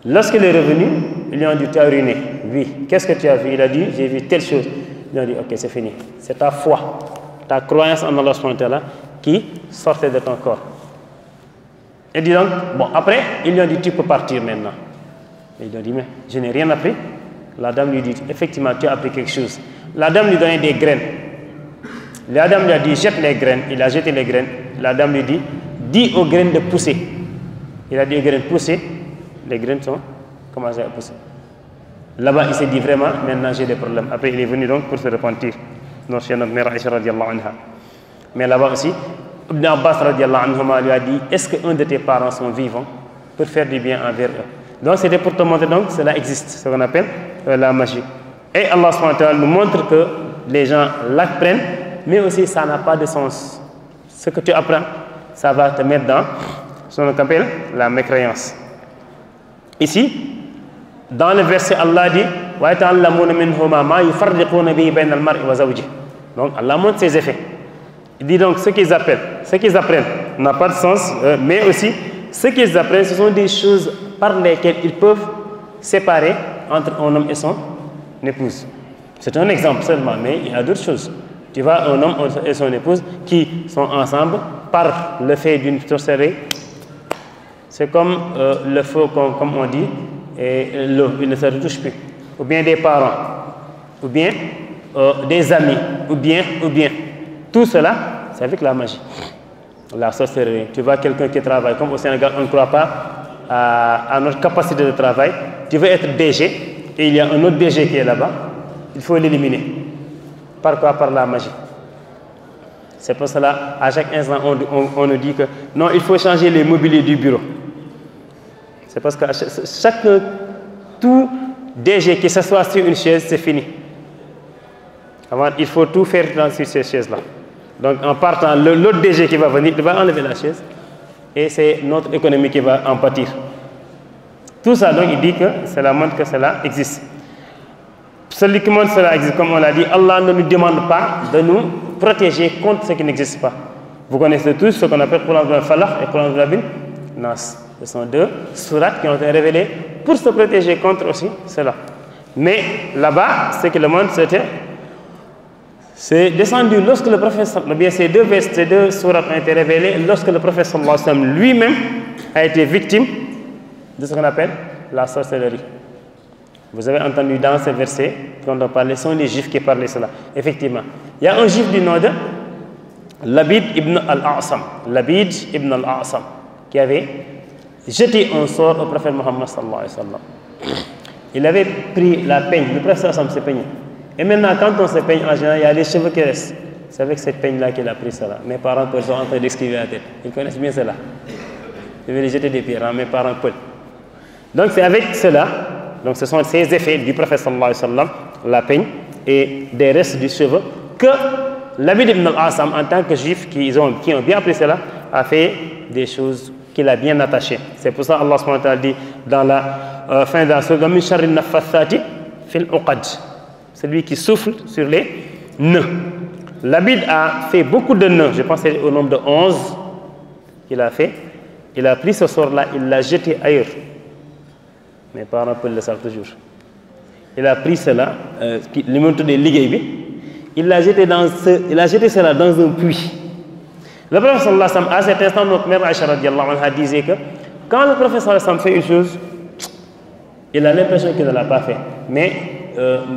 Lorsqu'il est revenu, ils lui ont dit, tu as uriné? Oui. Qu'est-ce que tu as vu? Il a dit, j'ai vu telle chose. Ils lui ont dit, ok, c'est fini. C'est ta foi, ta croyance en Allah subhanahu wa ta'ala qui sortait de ton corps. Il dit donc, bon, après, ils lui ont dit, tu peux partir maintenant. Et il lui a dit, mais je n'ai rien appris. La dame lui dit, effectivement, tu as appris quelque chose. La dame lui donnait des graines. La dame lui a dit, jette les graines. Il a jeté les graines. La dame lui dit, dis aux graines de pousser. Il a dit aux graines de pousser. Les graines sont commencées à pousser. Là-bas, il s'est dit vraiment, maintenant j'ai des problèmes. Après, il est venu donc pour se repentir. Donc, chez notre mère Aïcha radiallahu anha. Mais là-bas aussi, Ibn Abbas radiallahu anhu lui a dit, est-ce qu'un de tes parents sont vivants pour faire du bien envers eux? Donc, c'était pour te montrer donc cela existe, ce qu'on appelle la magie. Et Allah subhanahu wa ta'ala nous montre que les gens l'apprennent, mais aussi ça n'a pas de sens. Ce que tu apprends, ça va te mettre dans ce qu'on appelle la mécréance. Ici, dans le verset, Allah dit donc Allah montre ses effets. Il dit donc ce qu'ils apprennent n'a pas de sens, mais aussi ce qu'ils apprennent, ce sont des choses par lesquelles ils peuvent séparer entre un homme et son épouse. C'est un exemple seulement, mais il y a d'autres choses. Tu vois un homme et son épouse qui sont ensemble par le fait d'une sorcellerie. C'est comme le feu, comme on dit, et l'eau, il ne se retouche plus. Ou bien des parents, ou bien des amis, ou bien. Tout cela, c'est avec la magie. La sorcellerie. Tu vois quelqu'un qui travaille, comme au Sénégal, on ne croit pas à notre capacité de travail. Tu veux être DG, et il y a un autre DG qui est là-bas, il faut l'éliminer. Par quoi? Par la magie. C'est pour cela, à chaque instant, on nous dit que non, il faut changer les mobiliers du bureau. C'est parce que tout DG qui s'assoit sur une chaise, c'est fini. Avant, il faut tout faire sur ces chaises-là. Donc, en partant, l'autre DG qui va venir, il va enlever la chaise et c'est notre économie qui va en pâtir. Tout ça, donc, il dit que cela montre que cela existe. Celui qui montre que cela existe, comme on l'a dit, Allah ne nous demande pas de nous protéger contre ce qui n'existe pas. Vous connaissez tous ce qu'on appelle Quran al-Falaq et Quran al-Nas. Ce sont deux sourates qui ont été révélées pour se protéger contre aussi cela. Mais là-bas, ce que le monde c'est descendu lorsque le prophète, bien ces deux sourates ont été révélées lorsque le prophète sallallahu alayhi wa sallam lui-même a été victime de ce qu'on appelle la sorcellerie. Vous avez entendu dans ces versets, quand on parlait, ce sont les juifs qui parlaient cela. Effectivement, il y a un juif du nom de Labid ibn al-A'sam. Labid ibn al-A'sam, qui avait jeté un sort au prophète Muhammad sallallahu alayhi wa sallam. Il avait pris la peigne, le prophète sallallahu alayhi wa sallam s'est peigné. Et maintenant, quand on se peigne, en général, il y a les cheveux qui restent. C'est avec cette peigne-là qu'il a pris cela. Mes parents sont en train d'esquiver la tête. Ils connaissent bien cela. Je vais les jeter des pierres, mes parents peuvent. Donc c'est avec cela, donc ce sont ces effets du prophète sallallahu alayhi wa sallam, la peigne et des restes du cheveu, que Labid ibn al-Asam, en tant que juif qui ont bien appris cela, a fait des choses qu'il a bien attachées. C'est pour ça Allah subhanahu wa ta'ala dit dans la fin de la sourate, min sharri naffathati fil uqad, celui qui souffle sur les nœuds. Labid a fait beaucoup de nœuds, je pense au nombre de 11 qu'il a fait. Il a pris ce sort-là, il l'a jeté ailleurs. Mes parents peuvent le savoir toujours. il a pris cela, le montre des ligues, il a jeté cela dans un puits. Le prophète sallallahu alayhi wa sallam, à cet instant, notre mère Aïcha radiallahu anha disait que quand le prophète sallallahu alayhi wa sallam fait une chose, il a l'impression qu'il ne l'a pas fait. Mais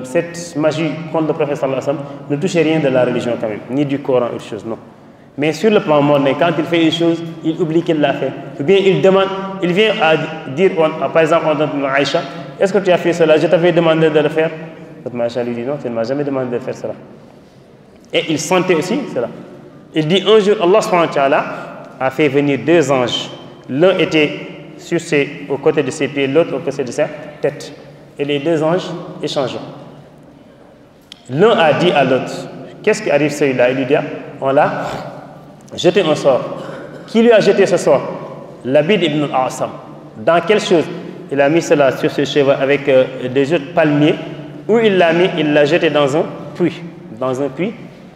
cette magie contre le prophète sallallahu alayhi wa sallam ne touchait rien de la religion quand même, ni du Coran, une chose, non. Mais sur le plan mondain, quand il fait une chose, il oublie qu'il l'a fait. Ou bien il demande, il vient à dire, par exemple, on demande à Aïcha, est-ce que tu as fait cela? Je t'avais demandé de le faire. Notre Aïcha lui dit non, tu ne m'as jamais demandé de faire cela. Et il sentait aussi cela. Il dit un jour, Allah subhanahu wa ta'ala a fait venir deux anges. L'un était aux côtés de ses pieds, l'autre aux côtés de sa tête. Et les deux anges échangeaient. L'un a dit à l'autre, qu'est-ce qui arrive celui-là? Il lui dit, on l'a jeté un sort. Qui lui a jeté ce sort? Labid ibn al-Asam. Dans quelle chose? Il a mis cela sur ses cheveux avec des jeux de palmiers. Où il l'a mis? Il l'a jeté dans un puits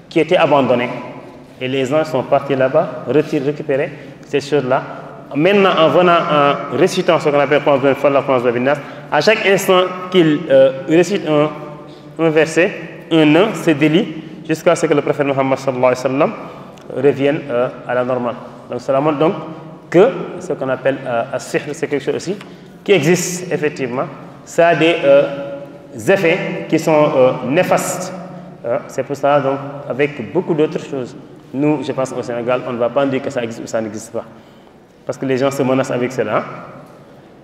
qui était abandonné. Et les anges sont partis là-bas, récupérer ces choses-là. Maintenant, en venant, en récitant ce qu'on appelle à chaque instant qu'il récite un verset, un nain se délie jusqu'à ce que le prophète Muhammad sallallahu alayhi wa sallam revienne à la normale. Donc cela montre donc que ce qu'on appelle as-sihr, c'est quelque chose aussi qui existe effectivement. Ça a des effets qui sont néfastes. C'est pour ça donc avec beaucoup d'autres choses. Nous, je pense au Sénégal, on ne va pas dire que ça existe ou ça n'existe pas. Parce que les gens se menacent avec cela.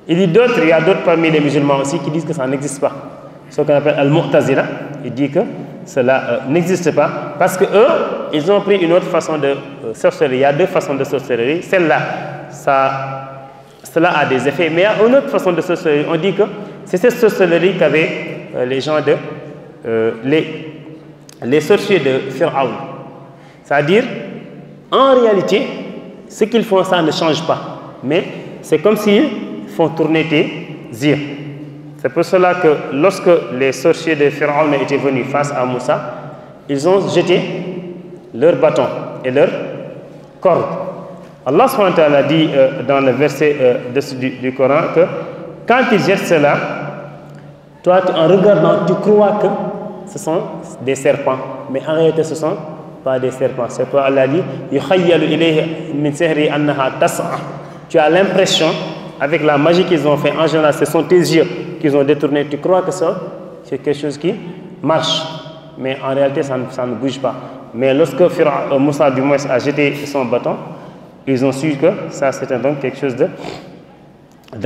Il y a d'autres parmi les musulmans aussi qui disent que ça n'existe pas. Ce qu'on appelle Al-Mu'tazila, il dit que cela n'existe pas parce que eux, ils ont pris une autre façon de sorcellerie. Il y a deux façons de sorcellerie. Celle-là, cela a des effets. Mais il y a une autre façon de sorcellerie. On dit que c'est cette sorcellerie qu'avaient les gens les sorciers de Fir'aun. C'est-à-dire, en réalité, ce qu'ils font, ça ne change pas. Mais c'est comme s'ils font tourner tes yeux. C'est pour cela que lorsque les sorciers de Pharaon étaient venus face à Moussa, ils ont jeté leurs bâtons et leurs cordes. Allah subhanahu wa ta'ala dit dans le verset du Coran que quand ils jettent cela, toi, en regardant, tu crois que ce sont des serpents. Mais en réalité, ce ne sont pas des serpents. C'est pourquoi Allah dit tu as l'impression, avec la magie qu'ils ont fait, en général, ce sont tes yeux qu'ils ont détournés. Tu crois que c'est quelque chose qui marche. Mais en réalité, ça ne bouge pas. Mais lorsque Moussa, du moins, a jeté son bâton, ils ont su que ça, c'était donc quelque chose de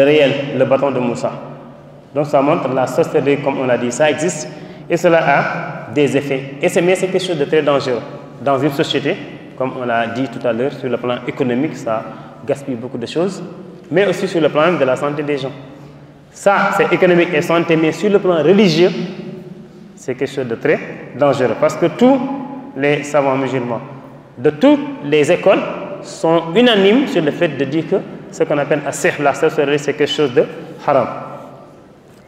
réel, le bâton de Moussa. Donc, ça montre la sorcellerie, comme on a dit, ça existe. Et cela a des effets. Mais c'est quelque chose de très dangereux. Dans une société, comme on l'a dit tout à l'heure, sur le plan économique, ça gaspille beaucoup de choses, mais aussi sur le plan de la santé des gens. Ça, c'est économique et santé, mais sur le plan religieux, c'est quelque chose de très dangereux. Parce que tous les savants musulmans, de toutes les écoles, sont unanimes sur le fait de dire que ce qu'on appelle as-sihr, la sorcellerie, c'est quelque chose de haram.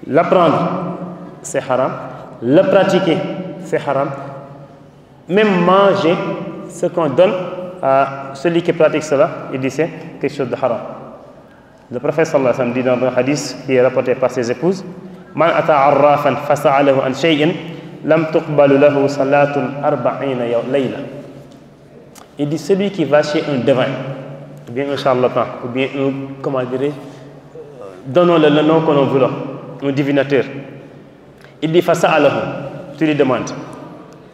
L'apprendre, c'est haram. Le pratiquer, c'est haram. Même manger ce qu'on donne à celui qui pratique cela, il dit c'est quelque chose de haram. Le prophète sallallahu alayhi wa sallam dit dans un hadith qui est rapporté par ses épouses, Man ata arrafan fasa'alahu an shay'in lam tuqbalu lahu salatun arba'ina layla. Il dit celui qui va chez un devin, ou bien un charlatan, ou bien un, comment dirais-je, donnons-le le nom que l'on veut, un divinateur. Il dit fasa'alahu, tu lui demandes.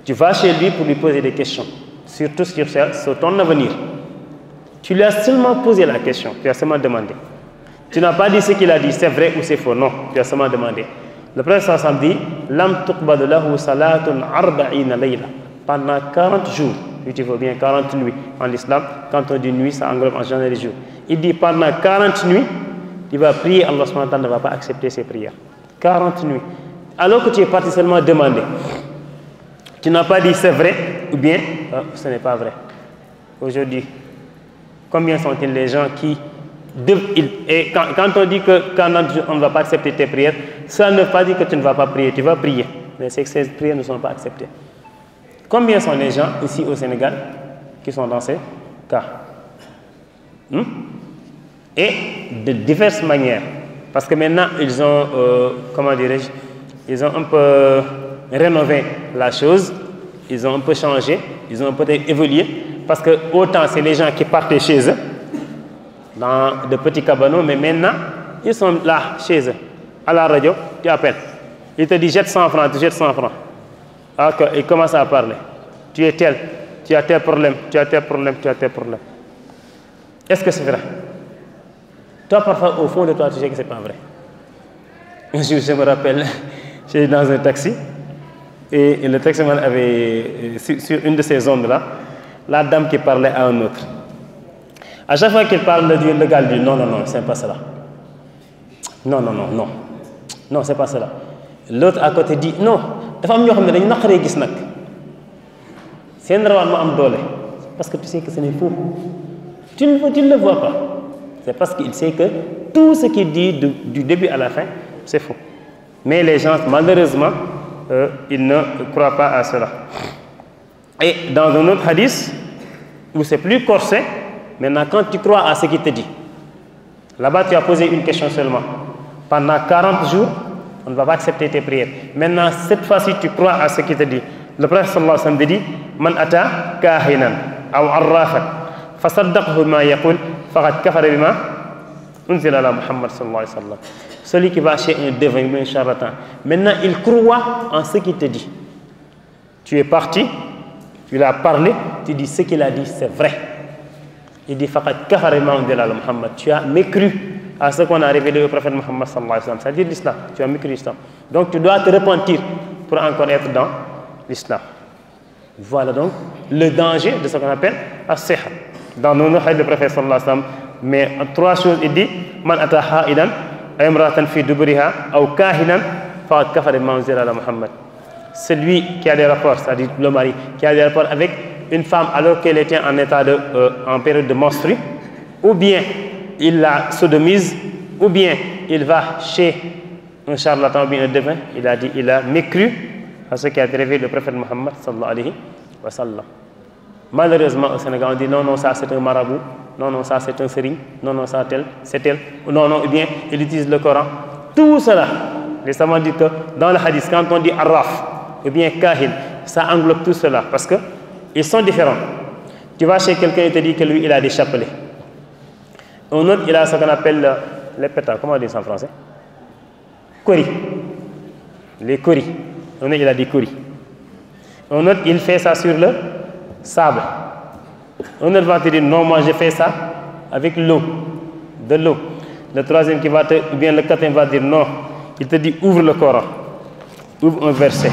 Tu vas chez lui pour lui poser des questions, surtout sur ton avenir. Tu lui as seulement posé la question, tu as seulement demandé. Tu n'as pas dit ce qu'il a dit, c'est vrai ou c'est faux, non, tu as seulement demandé. Le prophète sallallahu alayhi wa sallam dit Lam tuqbadu lahu salatun arba'ina layla. Pendant 40 jours, si tu veux bien 40 nuits en islam, quand on dit nuit, ça englobe en général les jours. Il dit pendant 40 nuits, tu vas prier, Allah subhanahu wa ta'ala ne va pas accepter ses prières. 40 nuits. Alors que tu es parti seulement demander. Tu n'as pas dit c'est vrai ou bien ce n'est pas vrai. Aujourd'hui, combien sont-ils les gens qui... Et quand on dit que on ne va pas accepter tes prières, ça ne veut pas dire que tu ne vas pas prier, tu vas prier. Mais c'est que ces prières ne sont pas acceptées. Combien sont les gens ici au Sénégal qui sont dans ces cas? Et de diverses manières. Parce que maintenant, ils ont, comment dirais-je, ils ont un peu rénové la chose, ils ont un peu changé, ils ont peut-être évolué, parce que autant c'est les gens qui partaient chez eux, dans de petits cabanons, mais maintenant, ils sont là, chez eux, à la radio, tu appelles. Il te dit jette 100 francs, tu jettes 100 francs. Alors il commence à parler. Tu es tel, tu as tel problème, tu as tel problème, tu as tel problème. Est-ce que c'est vrai? Toi, parfois, au fond de toi, tu sais que ce n'est pas vrai. Un jour, je me rappelle, j'étais dans un taxi, et le taximan avait, sur une de ces ondes-là, la dame qui parlait à un autre. À chaque fois qu'il parle, le gars dit non, non, non, c'est pas cela. Non, non, non, non. Non, c'est pas cela. L'autre à côté dit non. Dafa am ñoo xam ne dañu naqaree gis nag. Seen rawaan mu am doole. Parce que tu sais que ce n'est faux. Tu ne le vois pas. C'est parce qu'il sait que tout ce qu'il dit du début à la fin, c'est faux. Mais les gens, malheureusement, ils ne croient pas à cela. Et dans un autre hadith, où c'est plus corsé, maintenant quand tu crois à ce qu'il te dit, là-bas tu as posé une question seulement. Pendant 40 jours, on ne va pas accepter tes prières. Maintenant, cette fois-ci, tu crois à ce qu'il te dit. Le prophète sallallahu alayhi wa sallam dit Man ata kahinan aw arrafan fasaddaqahu ma yaqul faqad kafara bima unzila ala Muhammad sallallahu alayhi wa sallam. Celui qui va chez un devin ou un charlatan, maintenant il croit en ce qu'il te dit. Tu es parti, tu l'as parlé, tu dis ce qu'il a dit, c'est vrai. Il dit faqad kafara bima unzila ala Muhammad. Tu as mécru à ce qu'on a révélé au prophète Muhammad sallallahu alayhi wa sallam, c'est-à-dire l'islam. Tu as mécru l'islam. Donc tu dois te repentir pour encore être dans l'islam. Voilà donc le danger de ce qu'on appelle as-sihr. Dans nos hadiths, le prophète sallallahu alayhi wa sallam met trois choses. Il dit Man ata ha'idan imratan fi duburiha aw kahinan faqad kafara bima unzila ala Muhammad. Celui qui a des rapports, c'est-à-dire le mari, qui a des rapports avec une femme alors qu'elle était en état en période de menstru, ou bien il la sodomise, ou bien il va chez un charlatan ou bien un devin, il a dit, il a mécru à ce qui a été révélé le prophète Muhammad sallallahu alayhi wa sallam. Malheureusement au Sénégal on dit non, non, ça c'est un marabout, non, non, ça c'est un sérigne, non, non, ça c'est tel, non, non, ou bien il utilise le Coran. Tout cela, les savants disent que dans le hadith, quand on dit arraf, ou bien kahin, ça englobe tout cela, parce que ils sont différents. Tu vas chez quelqu'un et te dit que lui il a des chapelets. Un autre, il a ce qu'on appelle les pétards. Comment on dit ça en français? Coris. Les coris. Un autre, il a des coris. Un autre, il fait ça sur le sable. Un autre va te dire, non, moi je fais ça avec l'eau. De l'eau. Le troisième qui va te, ou bien le quatrième va dire, non. Il te dit, ouvre le Coran. Ouvre un verset.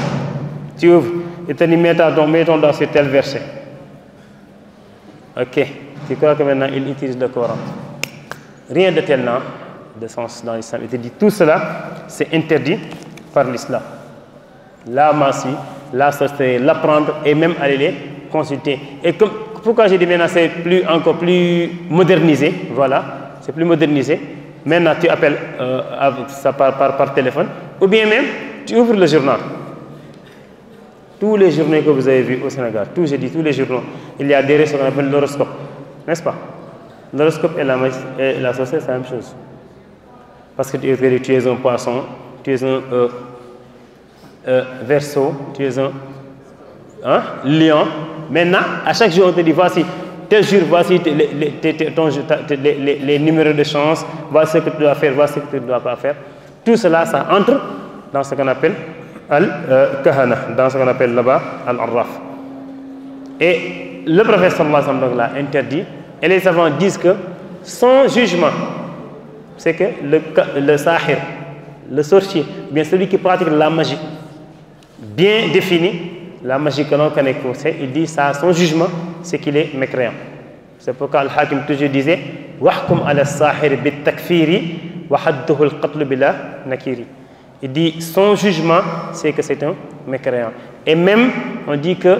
Tu ouvres. Il te dit, mets ton doigt sur tel verset. Ok. Tu crois que maintenant, il utilise le Coran. Rien de tel n'a de sens dans l'islam. Il te dit tout cela, c'est interdit par l'islam. La masse, la sorcellerie, l'apprendre et même aller les consulter. Et comme, pourquoi j'ai dit maintenant c'est encore plus modernisé, voilà, c'est plus modernisé. Maintenant tu appelles ça par téléphone, ou bien même tu ouvres le journal. Tous les journaux que vous avez vus au Sénégal, tous les journaux, il y a derrière ce qu'on appelle l'horoscope, n'est-ce pas? L'horoscope et la sorcellerie, c'est la même chose. Parce que tu es un poisson, tu es un Verseau, tu es un lion. Maintenant, à chaque jour, on te dit voici, tel jour, voici les numéros de chance, voici ce que tu dois faire, voici ce que tu ne dois pas faire. Tout cela, ça entre dans ce qu'on appelle al-kahana, dans ce qu'on appelle là-bas al-arraf. Et le prophète sallallahu alayhi wa sallam l'a interdit. Et les savants disent que son jugement, c'est que le sahir, le sorcier, bien celui qui pratique la magie, bien défini, la magie que l'on connaît, il dit ça, son jugement, c'est qu'il est mécréant. C'est pourquoi Al-Hakim toujours disait Wahkum ala sahir bit takfiri wa hadduhu al-qatl bila nakiri. Il dit son jugement, c'est que c'est un mécréant. Et même, on dit que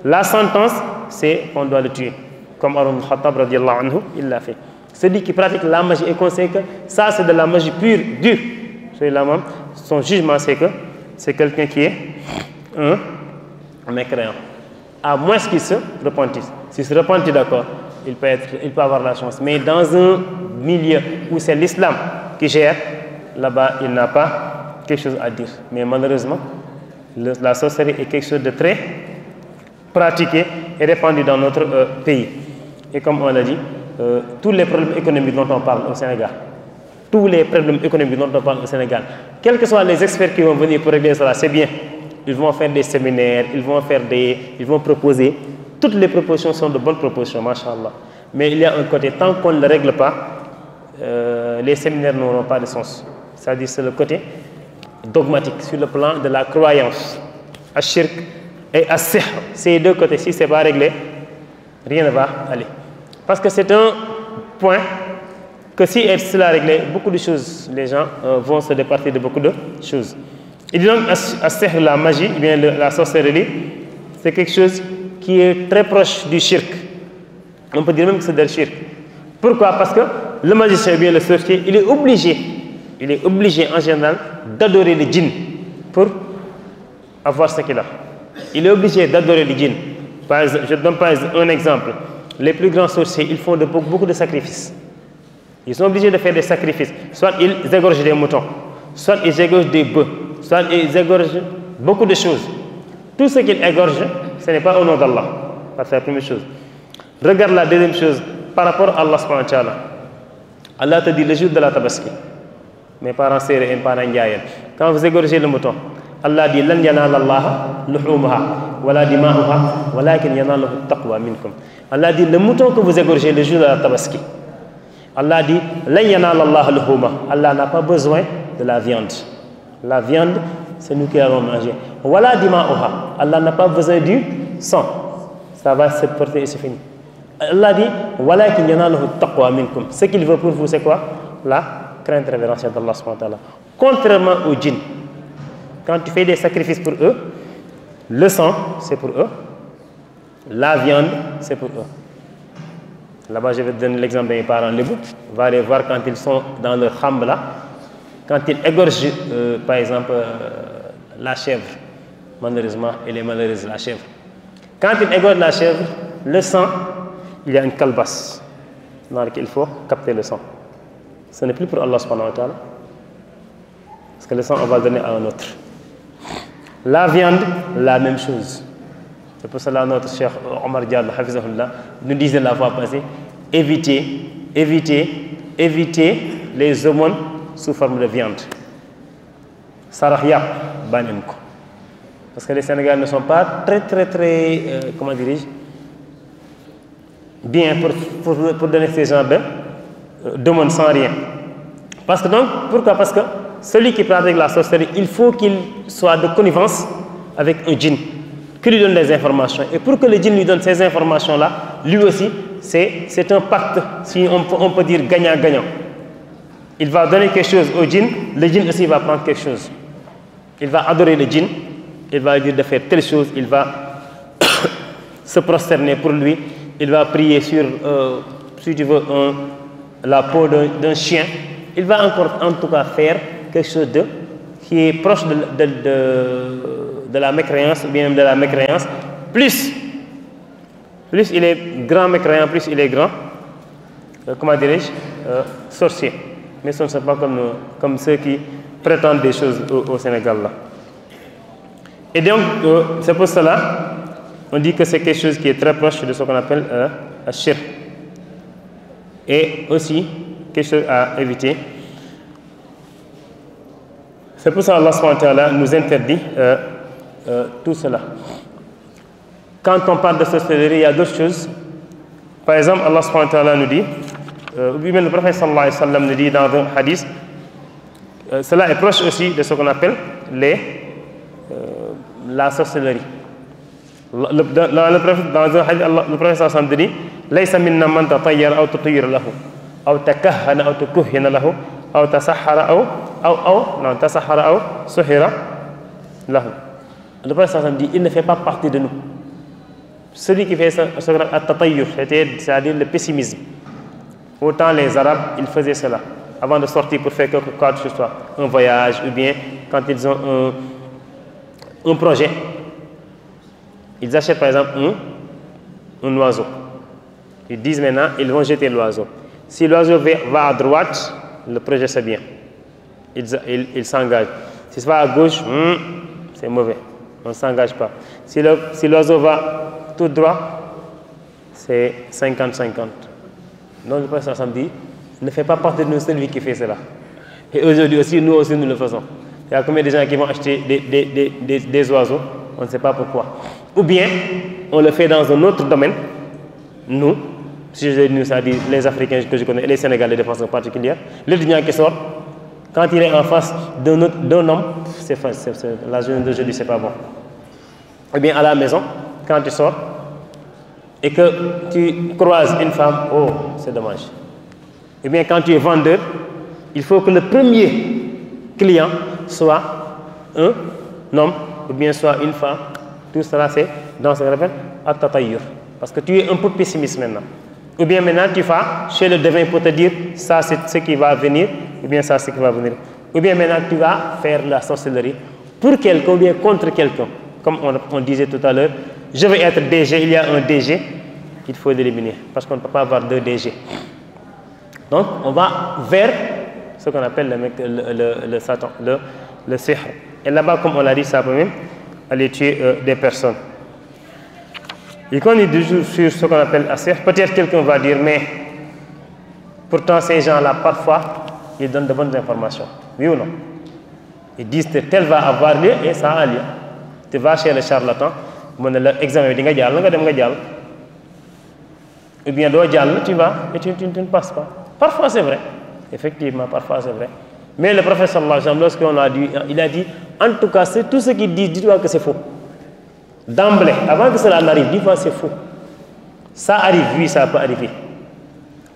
la sentence, c'est qu'on doit le tuer. Comme Omar ibn Khattab radiallahu anhu, il l'a fait. Celui qui pratique la magie et qu'on sait que ça c'est de la magie pure, dure, son jugement c'est que c'est quelqu'un qui est un mécréant. À moins qu'il se repentisse. S'il se repentit, d'accord, il peut avoir la chance. Mais dans un milieu où c'est l'islam qui gère, là-bas il n'a pas quelque chose à dire. Mais malheureusement, la sorcellerie est quelque chose de très pratiqué et répandu dans notre pays. Et comme on l'a dit, tous les problèmes économiques dont on parle au Sénégal, tous les problèmes économiques dont on parle au Sénégal, quels que soient les experts qui vont venir pour régler cela, c'est bien. Ils vont faire des séminaires, ils vont proposer. Toutes les propositions sont de bonnes propositions, machallah. Mais il y a un côté, tant qu'on ne le règle pas, les séminaires n'auront pas de sens. C'est-à-dire c'est le côté dogmatique sur le plan de la croyance. Ashirk et as-sihr, ces deux côtés, si ce n'est pas réglé, rien ne va aller. Parce que c'est un point que si cela est réglé, beaucoup de choses, les gens vont se départir de beaucoup de choses. Et donc, as-sihr, la magie, bien la sorcellerie, c'est quelque chose qui est très proche du shirk. On peut dire même que c'est du shirk. Pourquoi? Parce que le magicien, bien le sorcier, il est obligé en général d'adorer les djinns pour avoir ce qu'il a. Il est obligé d'adorer les djinns. Je donne par exemple un exemple. Les plus grands sorciers, ils font beaucoup de sacrifices. Ils sont obligés de faire des sacrifices. Soit ils égorgent des moutons, soit ils égorgent des bœufs, soit ils égorgent beaucoup de choses. Tout ce qu'ils égorgent, ce n'est pas au nom d'Allah. C'est la première chose. Regarde la deuxième chose par rapport à Allah subhanahu wa ta'ala. Allah te dit le jour de la tabaski. Mes parents sérés et mes parents ndiayen. Quand vous égorgez le mouton, Allah dit lan yanala Allah luhumha wala dima'uha walakin yanaluhu taqwa minkum. Allah dit le mouton que vous égorgez le jour de la tabaski. Allah dit lan yanala Allah luhumha. Allah n'a pas besoin de la viande. La viande, c'est nous qui allons manger. Wala dima'uha. Allah n'a pas besoin du sang. Ça va se porter et c'est fini. Allah dit walakin yanaluhu taqwa minkum. Ce qu'il veut pour vous, c'est quoi? La crainte révérentielle d'Allah subhanahu wa ta'ala. Contrairement aux djinns, quand tu fais des sacrifices pour eux, le sang, c'est pour eux. La viande, c'est pour eux. Là-bas, je vais te donner l'exemple de mes parents libres. On va aller voir quand ils sont dans leur khambla, quand ils égorgent, par exemple, la chèvre. Malheureusement, elle est malheureuse, la chèvre. Quand ils égorgent la chèvre, le sang, il y a une calebasse dans laquelle il faut capter le sang. Ce n'est plus pour Allah subhanahu wa ta'ala. Parce que le sang, on va le donner à un autre. La viande, la même chose. C'est pour cela que notre cher Omar Diallo, hafizahullah, nous disait la fois passée, évitez les aumônes sous forme de viande. Sarah yap, banenko. Parce que les Sénégalais ne sont pas très, comment dirais-je, bien pour donner ces gens d'aumônes sans rien. Parce que donc, pourquoi? Parce que celui qui pratique la sorcellerie, il faut qu'il soit de connivence avec un djinn, qui lui donne des informations. Et pour que le djinn lui donne ces informations-là, lui aussi, c'est un pacte, si on peut dire gagnant-gagnant. Il va donner quelque chose au djinn, le djinn aussi va prendre quelque chose. Il va adorer le djinn, il va lui dire de faire telle chose, il va se prosterner pour lui, il va prier sur, si tu veux, la peau d'un chien. Il va encore, en tout cas, faire quelque chose qui est proche de la mécréance, ou bien même de la mécréance. Plus il est grand mécréant, plus il est grand, comment dirais-je, sorcier. Mais ce ne sont pas comme ceux qui prétendent des choses au Sénégal là. Et donc, c'est pour cela on dit que c'est quelque chose qui est très proche de ce qu'on appelle un shirk. Et aussi, quelque chose à éviter. C'est pour ça que Allah subhanahu wa ta'ala nous interdit tout cela. Quand on parle de sorcellerie, il y a d'autres choses. Par exemple, Allah subhanahu wa ta'ala nous dit, ou bien le prophète sallallahu alayhi wa sallam nous dit dans un hadith, cela est proche aussi de ce qu'on appelle la sorcellerie. Dans un hadith, le prophète sallallahu alayhi wa sallam dit, laysa minna man tatayyara aw tutayyara lahu aw takahhana aw tukuhhina lahu aw tasahhara aw suhira lahu. Le prophète sallallahu alayhi wa sallam dit, il ne fait pas partie de nous. Celui qui fait ce qu'on appelle at-tatayyur, c'est-à-dire le pessimisme. Autant les Arabes, ils faisaient cela avant de sortir pour faire quelque chose, que ce soit un voyage ou bien quand ils ont un projet. Ils achètent par exemple un oiseau. Ils disent maintenant, ils vont jeter l'oiseau. Si l'oiseau va à droite, le projet c'est bien. Ils s'engagent. Si ça va à gauche, c'est mauvais. On ne s'engage pas. Si l'oiseau va tout droit, c'est 50-50. Donc le prophète sallallahu alayhi wa sallam dit, ne fait pas partie de nous celui qui fait cela. Et aujourd'hui aussi, nous le faisons. Il y a combien de gens qui vont acheter des oiseaux, on ne sait pas pourquoi. Ou bien, on le fait dans un autre domaine. Nous, si je dis nous, ça dit les Africains que je connais, et les Sénégalais de façon particulière, l'étudiant qui sort, quand il est en face d'un homme, la journée d'aujourd'hui, c'est pas bon. Ou bien à la maison, quand tu sors, et que tu croises une femme, oh, c'est dommage. Et bien quand tu es vendeur, il faut que le premier client soit un homme ou bien soit une femme. Tout cela c'est dans ce qu'on appelle at-tatayyur. Parce que tu es un peu pessimiste maintenant. Ou bien maintenant tu vas chez le devin pour te dire ça c'est ce qui va venir, ou bien ça c'est ce qui va venir. Ou bien maintenant tu vas faire la sorcellerie pour quelqu'un ou bien contre quelqu'un. Comme on disait tout à l'heure, je veux être DG, il y a un DG, il faut l'éliminer. Parce qu'on ne peut pas avoir deux DG. Donc on va vers ce qu'on appelle le Satan, le sihr. Et là-bas, comme on l'a dit, ça peut même aller tuer des personnes. Et quand il dit sur ce qu'on appelle le sihr, peut-être quelqu'un va dire, mais pourtant ces gens-là, parfois, ils donnent de bonnes informations. Oui ou non? Ils disent que tel va avoir lieu et ça a lieu. Tu vas chez le charlatan, l'examen est ou bien tu vas et tu ne passes pas. Parfois c'est vrai, effectivement, parfois c'est vrai. Mais le prophète sallallahu alayhi wa sallam, lorsqu'on a dit, il a dit, en tout cas, c'est tout ce qu'il dit, dis-toi que c'est faux. D'emblée, avant que cela n'arrive, dis-toi que c'est faux. Ça arrive, oui, ça peut arriver.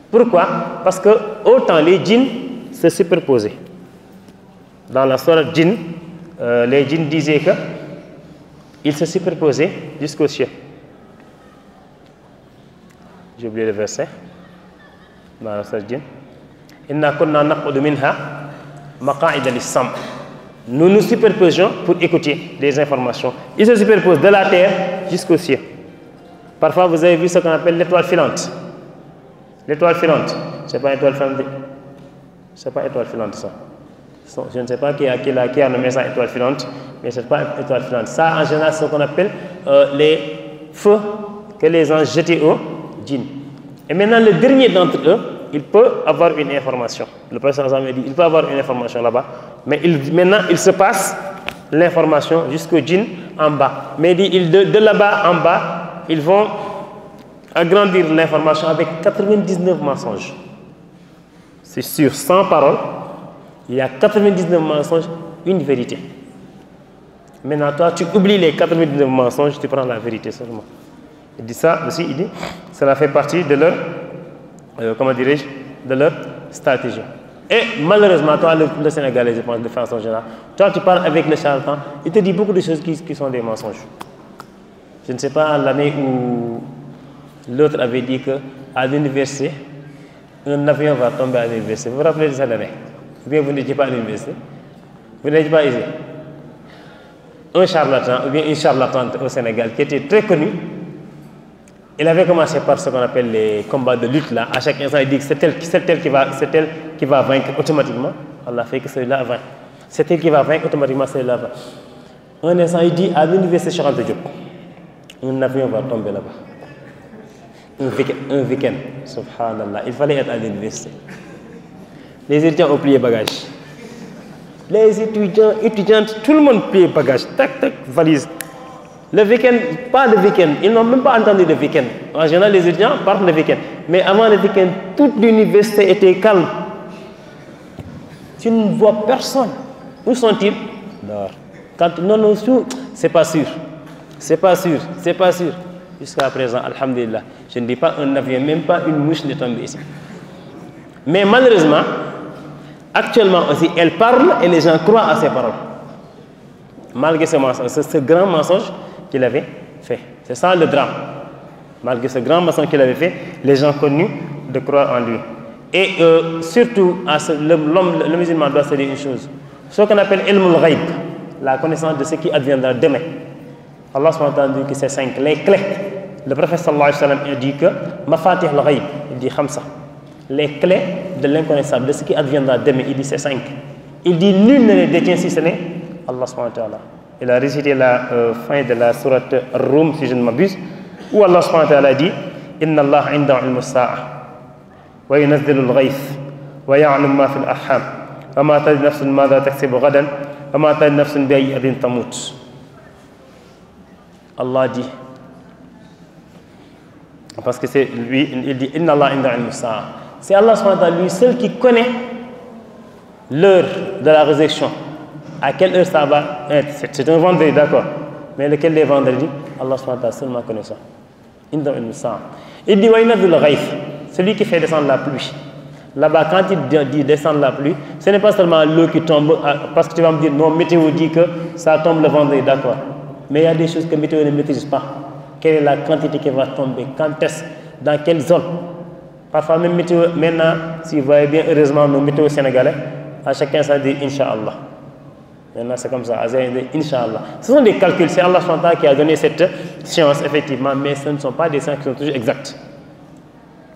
Pourquoi? Parce que autant les djinns se superposaient. Dans la sourate djinn, les djinns disaient que ils se superposaient jusqu'au ciel. J'ai oublié le verset. Dans la sourate djinn. Inna kunna naq'udu minha maqa'ida lis-sam'. Nous nous superposons pour écouter des informations. Ils se superposent de la terre jusqu'au ciel. Parfois, vous avez vu ce qu'on appelle l'étoile filante. L'étoile filante, c'est pas étoile filante. C'est pas étoile filante ça. Je ne sais pas qui a nommé ça étoile filante, mais c'est pas étoile filante. Ça, en général, c'est ce qu'on appelle les feux que les anges jetaient aux djinns. Et maintenant, le dernier d'entre eux, il peut avoir une information. Le prophète sallallahu alayhi wa sallam dit, il peut avoir une information là-bas, mais maintenant, il se passe l'information jusqu'au djinn en bas. Mais de là-bas en bas, ils vont agrandir l'information avec 99 mensonges. C'est sur 100 paroles, il y a 99 mensonges, une vérité. Maintenant, toi, tu oublies les 99 mensonges, tu prends la vérité seulement. Il dit ça aussi, il dit, cela fait partie de leur, comment dirais-je, de leur stratégie. Et malheureusement, toi, le Sénégalais, je pense, de façon générale, toi, tu parles avec le charlatan, il te dit beaucoup de choses qui sont des mensonges. Je ne sais pas l'année où l'autre avait dit qu'à l'université, un avion va tomber à l'université. Vous vous rappelez de cette année? Ou bien vous n'étiez pas à l'université? Vous n'étiez pas ici? Un charlatan, ou bien une charlatante au Sénégal qui était très connue, il avait commencé par ce qu'on appelle les combats de lutte là. À chaque instant, il dit que c'est elle qui va vaincre automatiquement. Allah fait que celui-là vainc. C'est elle qui va vaincre automatiquement, celui-là vainc. Un instant, il dit à l'université Cheikh Anta Diop, un avion va tomber là-bas. Un week-end, subhanallah, il fallait être à l'université. Les étudiants ont plié bagages. Les étudiantes, tout le monde plié bagages. Tac, tac, valise. Le week-end, pas le week-end, ils n'ont même pas entendu le week-end. En général, les étudiants partent le week-end. Mais avant le week-end, toute l'université était calme. Tu ne vois personne. Où sont-ils? Dehors. Non, c'est pas sûr. C'est pas sûr, c'est pas sûr. Jusqu'à présent, alhamdulillah, je ne dis pas un avion, même pas une mouche n'est tombée ici. Mais malheureusement, actuellement aussi, elle parle et les gens croient à ses paroles. Malgré ce mensonge, ce grand mensonge qu'il avait fait. C'est ça le drame. Malgré ce grand mensonge qu'il avait fait, les gens continuent de croire en lui. Et surtout, le musulman doit se dire une chose. Ce qu'on appelle ilmul ghaib, la connaissance de ce qui adviendra demain. Allah subhanahu wa ta'ala dit que c'est 5, les clés. Le prophète sallallahu alayhi wa sallam dit que mafatih al-ghaib, il dit khamsa. Les clés de l'inconnaissable, de ce qui adviendra demain, il dit c'est 5. Il dit nul ne les détient si ce n'est Allah subhanahu wa ta'ala. Il a récité la fin de la sourate Rum, si je ne m'abuse, où Allah subhanahu wa ta'ala dit Inna Allah inda ilmu sa'a wa yunazzilu al-ghayth wa ya'lamu ma fi al-arham wa ma tadri nafsun madha taksibu ghadan wa ma tadri nafsun bi ayyi ardin tamut. Allah dit, parce que c'est lui, il dit Inna Allah inda ilmu sa'a. C'est Allah subhanahu wa ta'ala lui seul qui connaît l'heure de la résurrection. À quelle heure ça va être? C'est un vendredi, d'accord. Mais lequel des vendredis? Allah subhanahu wa ta'ala seulement connaît ça. Inda ilmu sa'a. Il dit wa yunazzilu al-ghayth, celui qui fait descendre la pluie. Là-bas, quand il dit descendre la pluie, ce n'est pas seulement l'eau qui tombe, parce que tu vas me dire non, météo dit que ça tombe le vendredi, d'accord. Mais il y a des choses que météo ne maîtrise pas. Quelle est la quantité qui va tomber? Quand est-ce? Dans quelle zone? Parfois, même météo, maintenant, si vous voyez bien, heureusement, nos météos sénégalais, à chacun ça dit Inch'Allah. Maintenant, c'est comme ça, Inch'Allah. Ce sont des calculs, c'est Allah qui a donné cette science, effectivement, mais ce ne sont pas des sciences qui sont toujours exactes.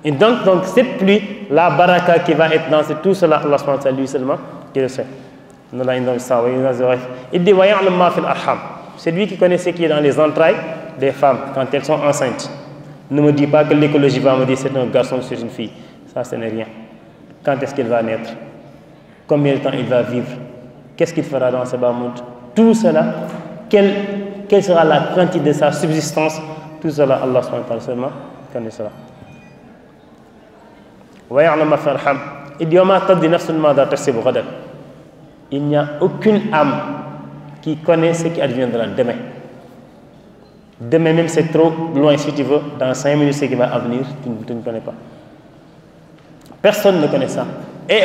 Et donc cette pluie, la baraka qui va être dans tout cela, Allah lui seulement qui le sait. Il dit c'est lui qui connaît ce qui est dans les entrailles des femmes quand elles sont enceintes. Ne me dis pas que l'écologie va me dire c'est un garçon, c'est une fille. Ça, ce n'est rien. Quand est-ce qu'il va naître? Combien de temps il va vivre? Qu'est-ce qu'il fera dans ce bas monde? Tout cela, quelle sera la quantité de sa subsistance? Tout cela, Allah seulement connaît cela. Il n'y a aucune âme qui connaît ce qui adviendra demain. Demain même c'est trop loin, si tu veux, dans 5 minutes ce qui va venir, tu ne connais pas. Personne ne connaît ça. Et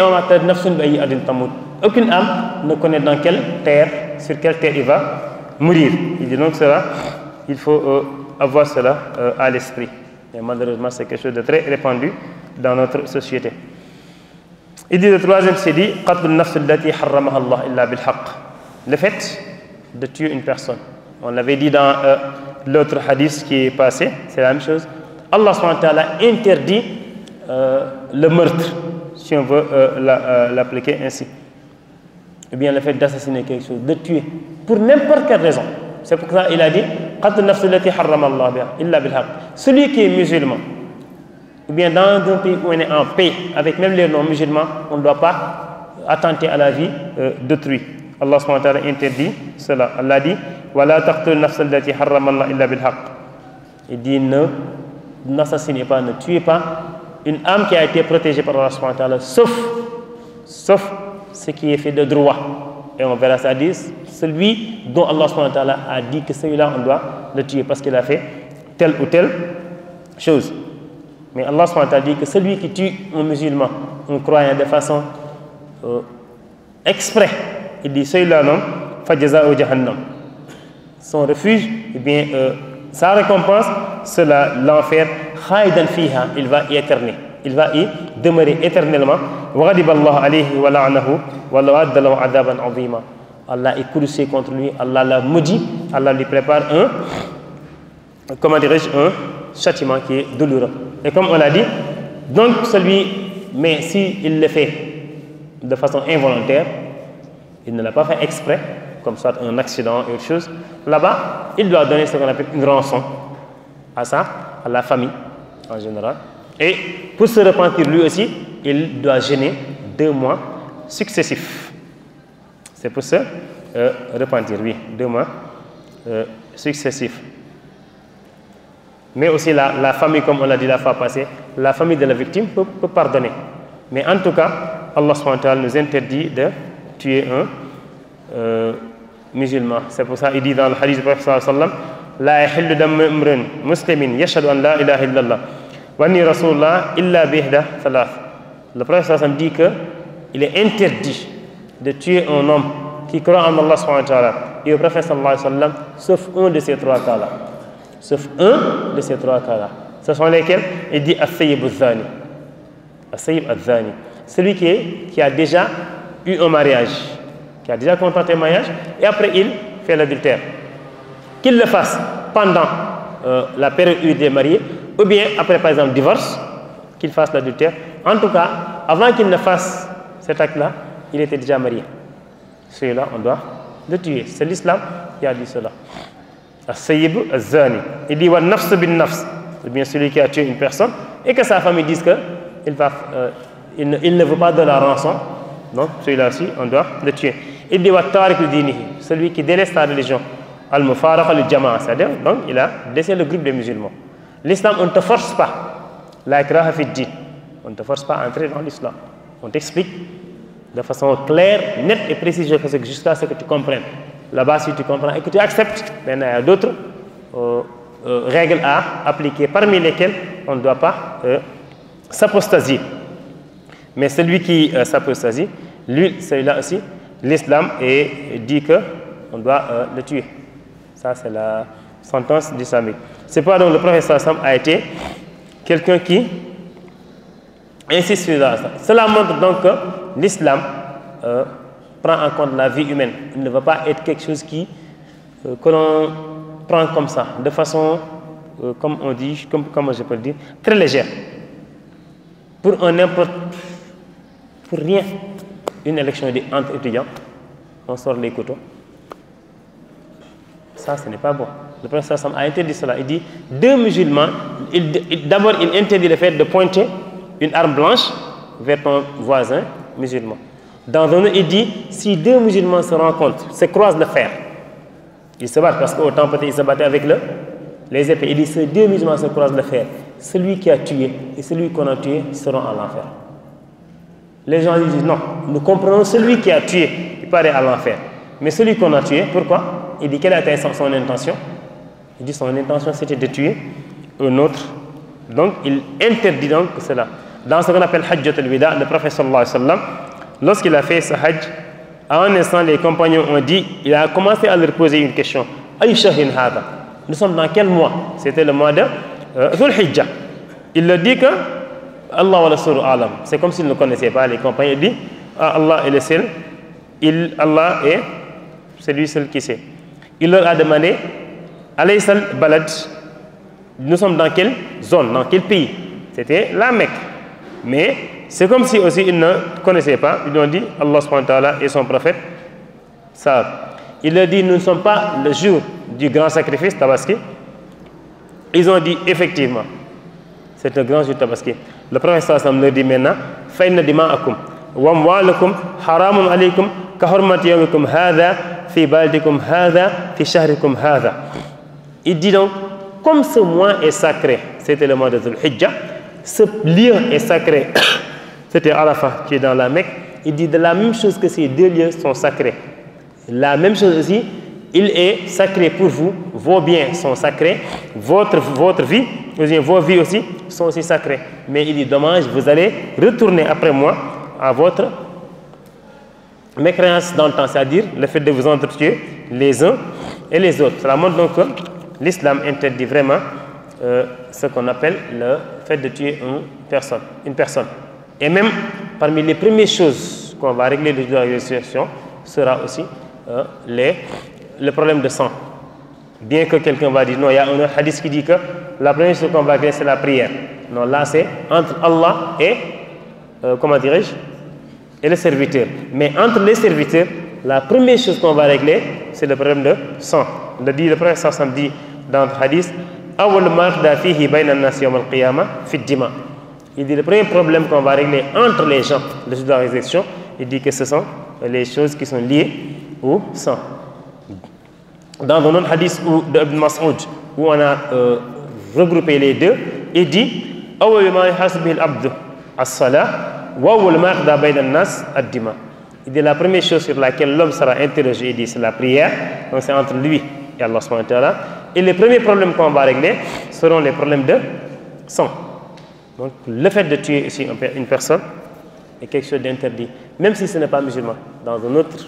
aucune âme ne connaît dans quelle terre, sur quelle terre il va mourir. Il dit donc cela, il faut avoir cela à l'esprit. Et malheureusement c'est quelque chose de très répandu dans notre société. Il dit le troisième, c'est dit le fait de tuer une personne. On l'avait dit dans l'autre hadith qui est passé, c'est la même chose. Allah subhanahu wa ta'ala interdit le meurtre, si on veut l'appliquer ainsi. Ou bien le fait d'assassiner quelque chose, de tuer, pour n'importe quelle raison. C'est pour ça qu'il a dit celui qui est musulman, ou bien dans un pays où on est en paix, avec même les non-musulmans, on ne doit pas attenter à la vie d'autrui. Allah subhanahu wa ta'ala interdit cela. Allah dit il dit n'assassinez pas, ne tuez pas une âme qui a été protégée par Allah subhanahu wa ta'ala, sauf ce qui est fait de droit. Et on verra ça dit celui dont Allah subhanahu wa ta'ala a dit que celui-là on doit le tuer parce qu'il a fait telle ou telle chose. Mais Allah subhanahu wa ta'ala dit que celui qui tue un musulman, un croyant de façon exprès, il dit celui-là non, fajaza'u jahannam. Son refuge, eh bien, sa récompense, c'est l'enfer. Khaydan fiha, il va y éterner. Il va y demeurer éternellement. Wa ghadiba Allah alayhi wa la'anahu wa la'adda lahu 'adaban 'azima. Allah est courroucé contre lui, Allah l'a maudit, Allah lui prépare un châtiment qui est douloureux. Et comme on l'a dit, donc mais s'il le fait de façon involontaire, il ne l'a pas fait exprès, comme soit un accident ou autre chose, là-bas, il doit donner ce qu'on appelle une rançon à la famille en général. Et pour se repentir lui aussi, il doit jeûner 2 mois successifs. C'est pour se repentir, oui, 2 mois successifs. Mais aussi la famille, comme on l'a dit la fois passée, la famille de la victime peut pardonner. Mais en tout cas, Allah subhanahu wa ta'ala nous interdit de tuer un musulman. C'est pour ça qu'il dit dans le hadith du prophète sallallahu alayhi wa sallam, la yahillu damu imrin muslimin yashhadu an la ilaha illallah wa anni rasulullah illa bihda thalath. Le prophète sallallahu alayhi wa sallam dit qu'il est interdit de tuer un homme qui croit en Allah subhanahu wa ta'ala et au prophète sallallahu alayhi wa sallam, sauf un de ces 3 cas-là. Sauf un de ces 3 cas-là. Ce sont lesquels? Il dit as-sayyib az-zani. As-sayyib az-zani. Celui qui a déjà eu un mariage, qui a déjà contracté un mariage, et après il fait l'adultère. Qu'il le fasse pendant la période où il est marié, ou bien après par exemple divorce, qu'il fasse l'adultère. En tout cas, avant qu'il ne fasse cet acte-là, il était déjà marié. Celui-là, on doit de tuer. C'est l'islam qui a dit cela. As-sayyib az-zani. Il dit wa nafs bin nafs. C'est bien celui qui a tué une personne et que sa famille dise qu'il ne veut pas de la rançon. Donc celui-là aussi, on doit le tuer. Il dit wa tariq dinihi. Celui qui délaisse sa religion. Al-mufaraq al-jama'a. C'est-à-dire, donc il a laissé le groupe des musulmans. L'islam, on ne te force pas. La ikraha fi din. On ne te force pas à entrer dans l'islam. On t'explique de façon claire, nette et précise jusqu'à ce que tu comprennes. Là-bas, si tu comprends et que tu acceptes, maintenant il y a d'autres règles à appliquer, parmi lesquelles on ne doit pas s'apostasier. Mais celui qui s'apostasie, lui, celui-là aussi, l'islam dit qu'on doit le tuer. Ça, c'est la sentence islamique. C'est pas donc le prophète sallam a été quelqu'un qui insiste sur ça. Cela montre donc que l'islam prend en compte la vie humaine. Il ne va pas être quelque chose que l'on prend comme ça, de façon, comme on dit, comment je peux le dire, très légère. Pour rien, une élection entre étudiants, on sort les couteaux. Ça, ce n'est pas bon. Le prophète a interdit cela. Il dit, deux musulmans, d'abord il interdit le fait de pointer une arme blanche vers ton voisin musulman. Dans un autre, il dit, si deux musulmans se rencontrent, se croisent le fer, ils se battent, parce qu'au temps peut-être ils se battaient avec les épées. Il dit, si deux musulmans se croisent le fer, celui qui a tué et celui qu'on a tué seront à l'enfer. Les gens disent, non, nous comprenons celui qui a tué, il paraît à l'enfer. Mais celui qu'on a tué, pourquoi? Il dit, quelle a été son intention? Il dit, son intention c'était de tuer un autre. Donc, il interdit donc cela. Dans ce qu'on appelle Hajjat al-Wida, le prophète sallallahu alayhi wa sallam, lorsqu'il a fait ce hajj, à un instant, les compagnons ont dit, il a commencé à leur poser une question. Ay shahrin hada. Nous sommes dans quel mois? C'était le mois de Dhul Hijjah. Il leur dit que Allah wa rasuluhu alam. C'est comme s'ils ne connaissaient pas. Les compagnons disent, Allah est le seul. Allah est celui seul qui sait. Il leur a demandé, Alaysal balad, nous sommes dans quelle zone, dans quel pays? C'était la Mecque. Mais c'est comme si aussi ils ne connaissaient pas. Ils ont dit, Allah subhanahu wa ta'ala et son prophète savent. Il leur dit, nous ne sommes pas le jour du grand sacrifice, Tabaski. Ils ont dit, effectivement, c'est un grand jour Tabaski. Le prophète sallallahu leur dit maintenant, Fa'inna dima'akum, wa amwalakum, haramun alaykum, ka hurmati yawmikum hadha, fi baldikum hadha, fi shahrikum hadha. Il dit donc, comme ce mois est sacré, c'était le mois de Dhul Hijjah, ce lieu est sacré, c'était Arafat qui est dans la Mecque, il dit de la même chose que ces deux lieux sont sacrés. La même chose aussi, il est sacré pour vous, vos biens sont sacrés, votre vie, vos vies aussi sont aussi sacrées. Mais il dit dommage, vous allez retourner après moi à votre mécréance dans le temps, c'est-à-dire le fait de vous entretuer les uns et les autres. Cela montre donc que l'islam interdit vraiment ce qu'on appelle le fait de tuer une personne. Et même parmi les premières choses qu'on va régler de la situation sera aussi le problème de sang. Bien que quelqu'un va dire non, il y a un hadith qui dit que la première chose qu'on va régler c'est la prière. Non, là c'est entre Allah et comment dirais-je, et le serviteur. Mais entre les serviteurs, la première chose qu'on va régler c'est le problème de sang. Le prophète sallallahu dit dans le hadith, il dit le premier problème qu'on va régler entre les gens, le jour de la résurrection, il dit que ce sont les choses qui sont liées au sang. Dans un autre hadith de Ibn Mas'ud, où on a regroupé les deux, il dit il dit la première chose sur laquelle l'homme sera interrogé, il dit c'est la prière, donc c'est entre lui et Allah subhanahu wa ta'ala. Et les premiers problèmes qu'on va régler seront les problèmes de sang. Donc le fait de tuer ici une personne est quelque chose d'interdit, même si ce n'est pas musulman. Dans un autre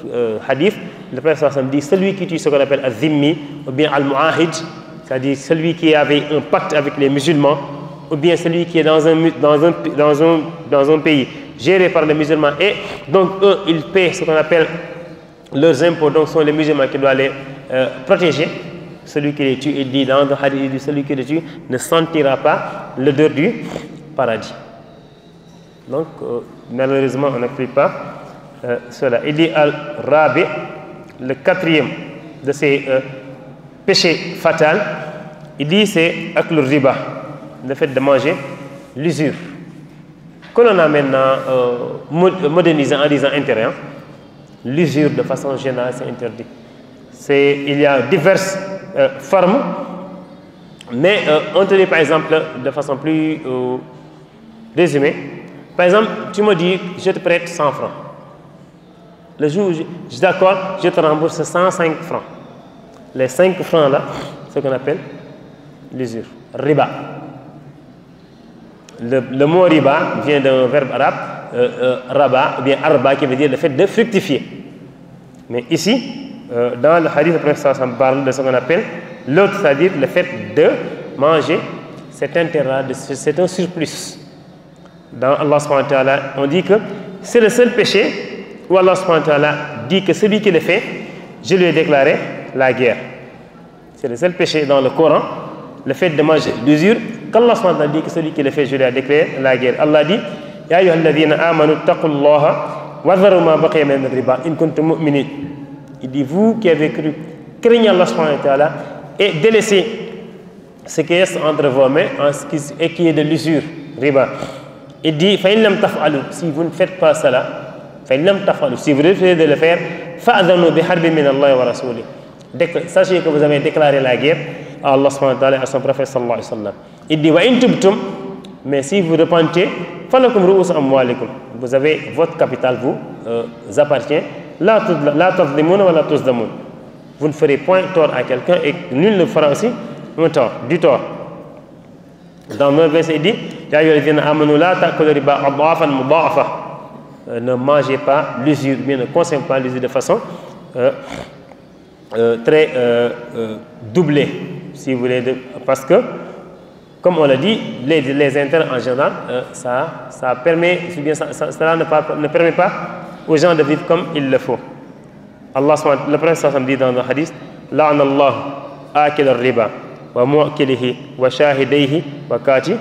hadith, le prophète sallallahu alayhi wa sallam dit celui qui tue ce qu'on appelle al-zimmi ou bien al-mu'ahid, c'est-à-dire celui qui avait un pacte avec les musulmans, ou bien celui qui est dans un pays géré par les musulmans, et donc eux ils paient ce qu'on appelle leurs impôts, donc ce sont les musulmans qui doivent les protéger. Celui qui les tue, il dit dans le hadith, il dit, celui qui les tue ne sentira pas l'odeur du paradis. Donc malheureusement on n'applique pas cela. Il dit al-rabi, le quatrième de ces péchés fatals, il dit c'est aklu riba, le fait de manger l'usure. Que l'on a maintenant modernisé en disant intérêt, l'usure de façon générale c'est interdit. Il y a diverses formes, mais on te dit par exemple de façon plus résumée. Par exemple, tu me dis je te prête 100 francs. Le jour où je suis d'accord, je te rembourse 105 francs. Les 5 francs là, c'est ce qu'on appelle l'usure, riba. Le mot riba vient d'un verbe arabe, raba, ou bien arba, qui veut dire le fait de fructifier. Mais ici, dans le hadith, le prophète parle de ce qu'on appelle l'autre, c'est-à-dire le fait de manger cet intérêt, c'est un surplus. Dans Allah subhanahu wa ta'ala, on dit que c'est le seul péché où Allah subhanahu wa ta'ala dit que celui qui le fait, je lui ai déclaré la guerre. C'est le seul péché dans le Coran, le fait de manger l'usure, qu'Allah subhanahu wa ta'ala dit que celui qui le fait, je lui ai déclaré la guerre. Allah dit Ya ayyuhalladhina amanu taqullaha wa dharu ma baqiya min riba in kuntum mu'minin. Il dit vous qui avez cru, craignez Allah subhanahu wa ta'ala et délaissez ce qui est entre vos mains et qui est de l'usure, riba. Il dit fa in lam taf'alu, si vous ne faites pas cela, fa in lam taf'alu, si vous refusez de le faire, fa'adhanu bi harbin min Allah wa rasulih. Sachez que vous avez déclaré la guerre à Allah subhanahu wa ta'ala et à son prophète sallallahu alayhi wa sallam. Il dit wa in tubtum, mais si vous repentez, falakum ru'us amwalikum, vous avez votre capital vous appartient, la tadlimuna wa la tuzlamun. Vous ne ferez point tort à quelqu'un et nul ne fera aussi un tort, du tort. Dans le verset il dit Ya ayyuhalladhina amanu la ta'kulu riba adhafan mudha'afa. Ne mangez pas l'usure, bien ne consommez pas l'usure de façon très doublée, si vous voulez, parce que comme on l'a dit, les intérêts en général, ça permet, cela ne permet pas aux gens de vivre comme il le faut. Allah, le prophète dit dans le hadith La'ana Allah akil al-riba wa mu'akilihi wa shahidayhi wa katibahu.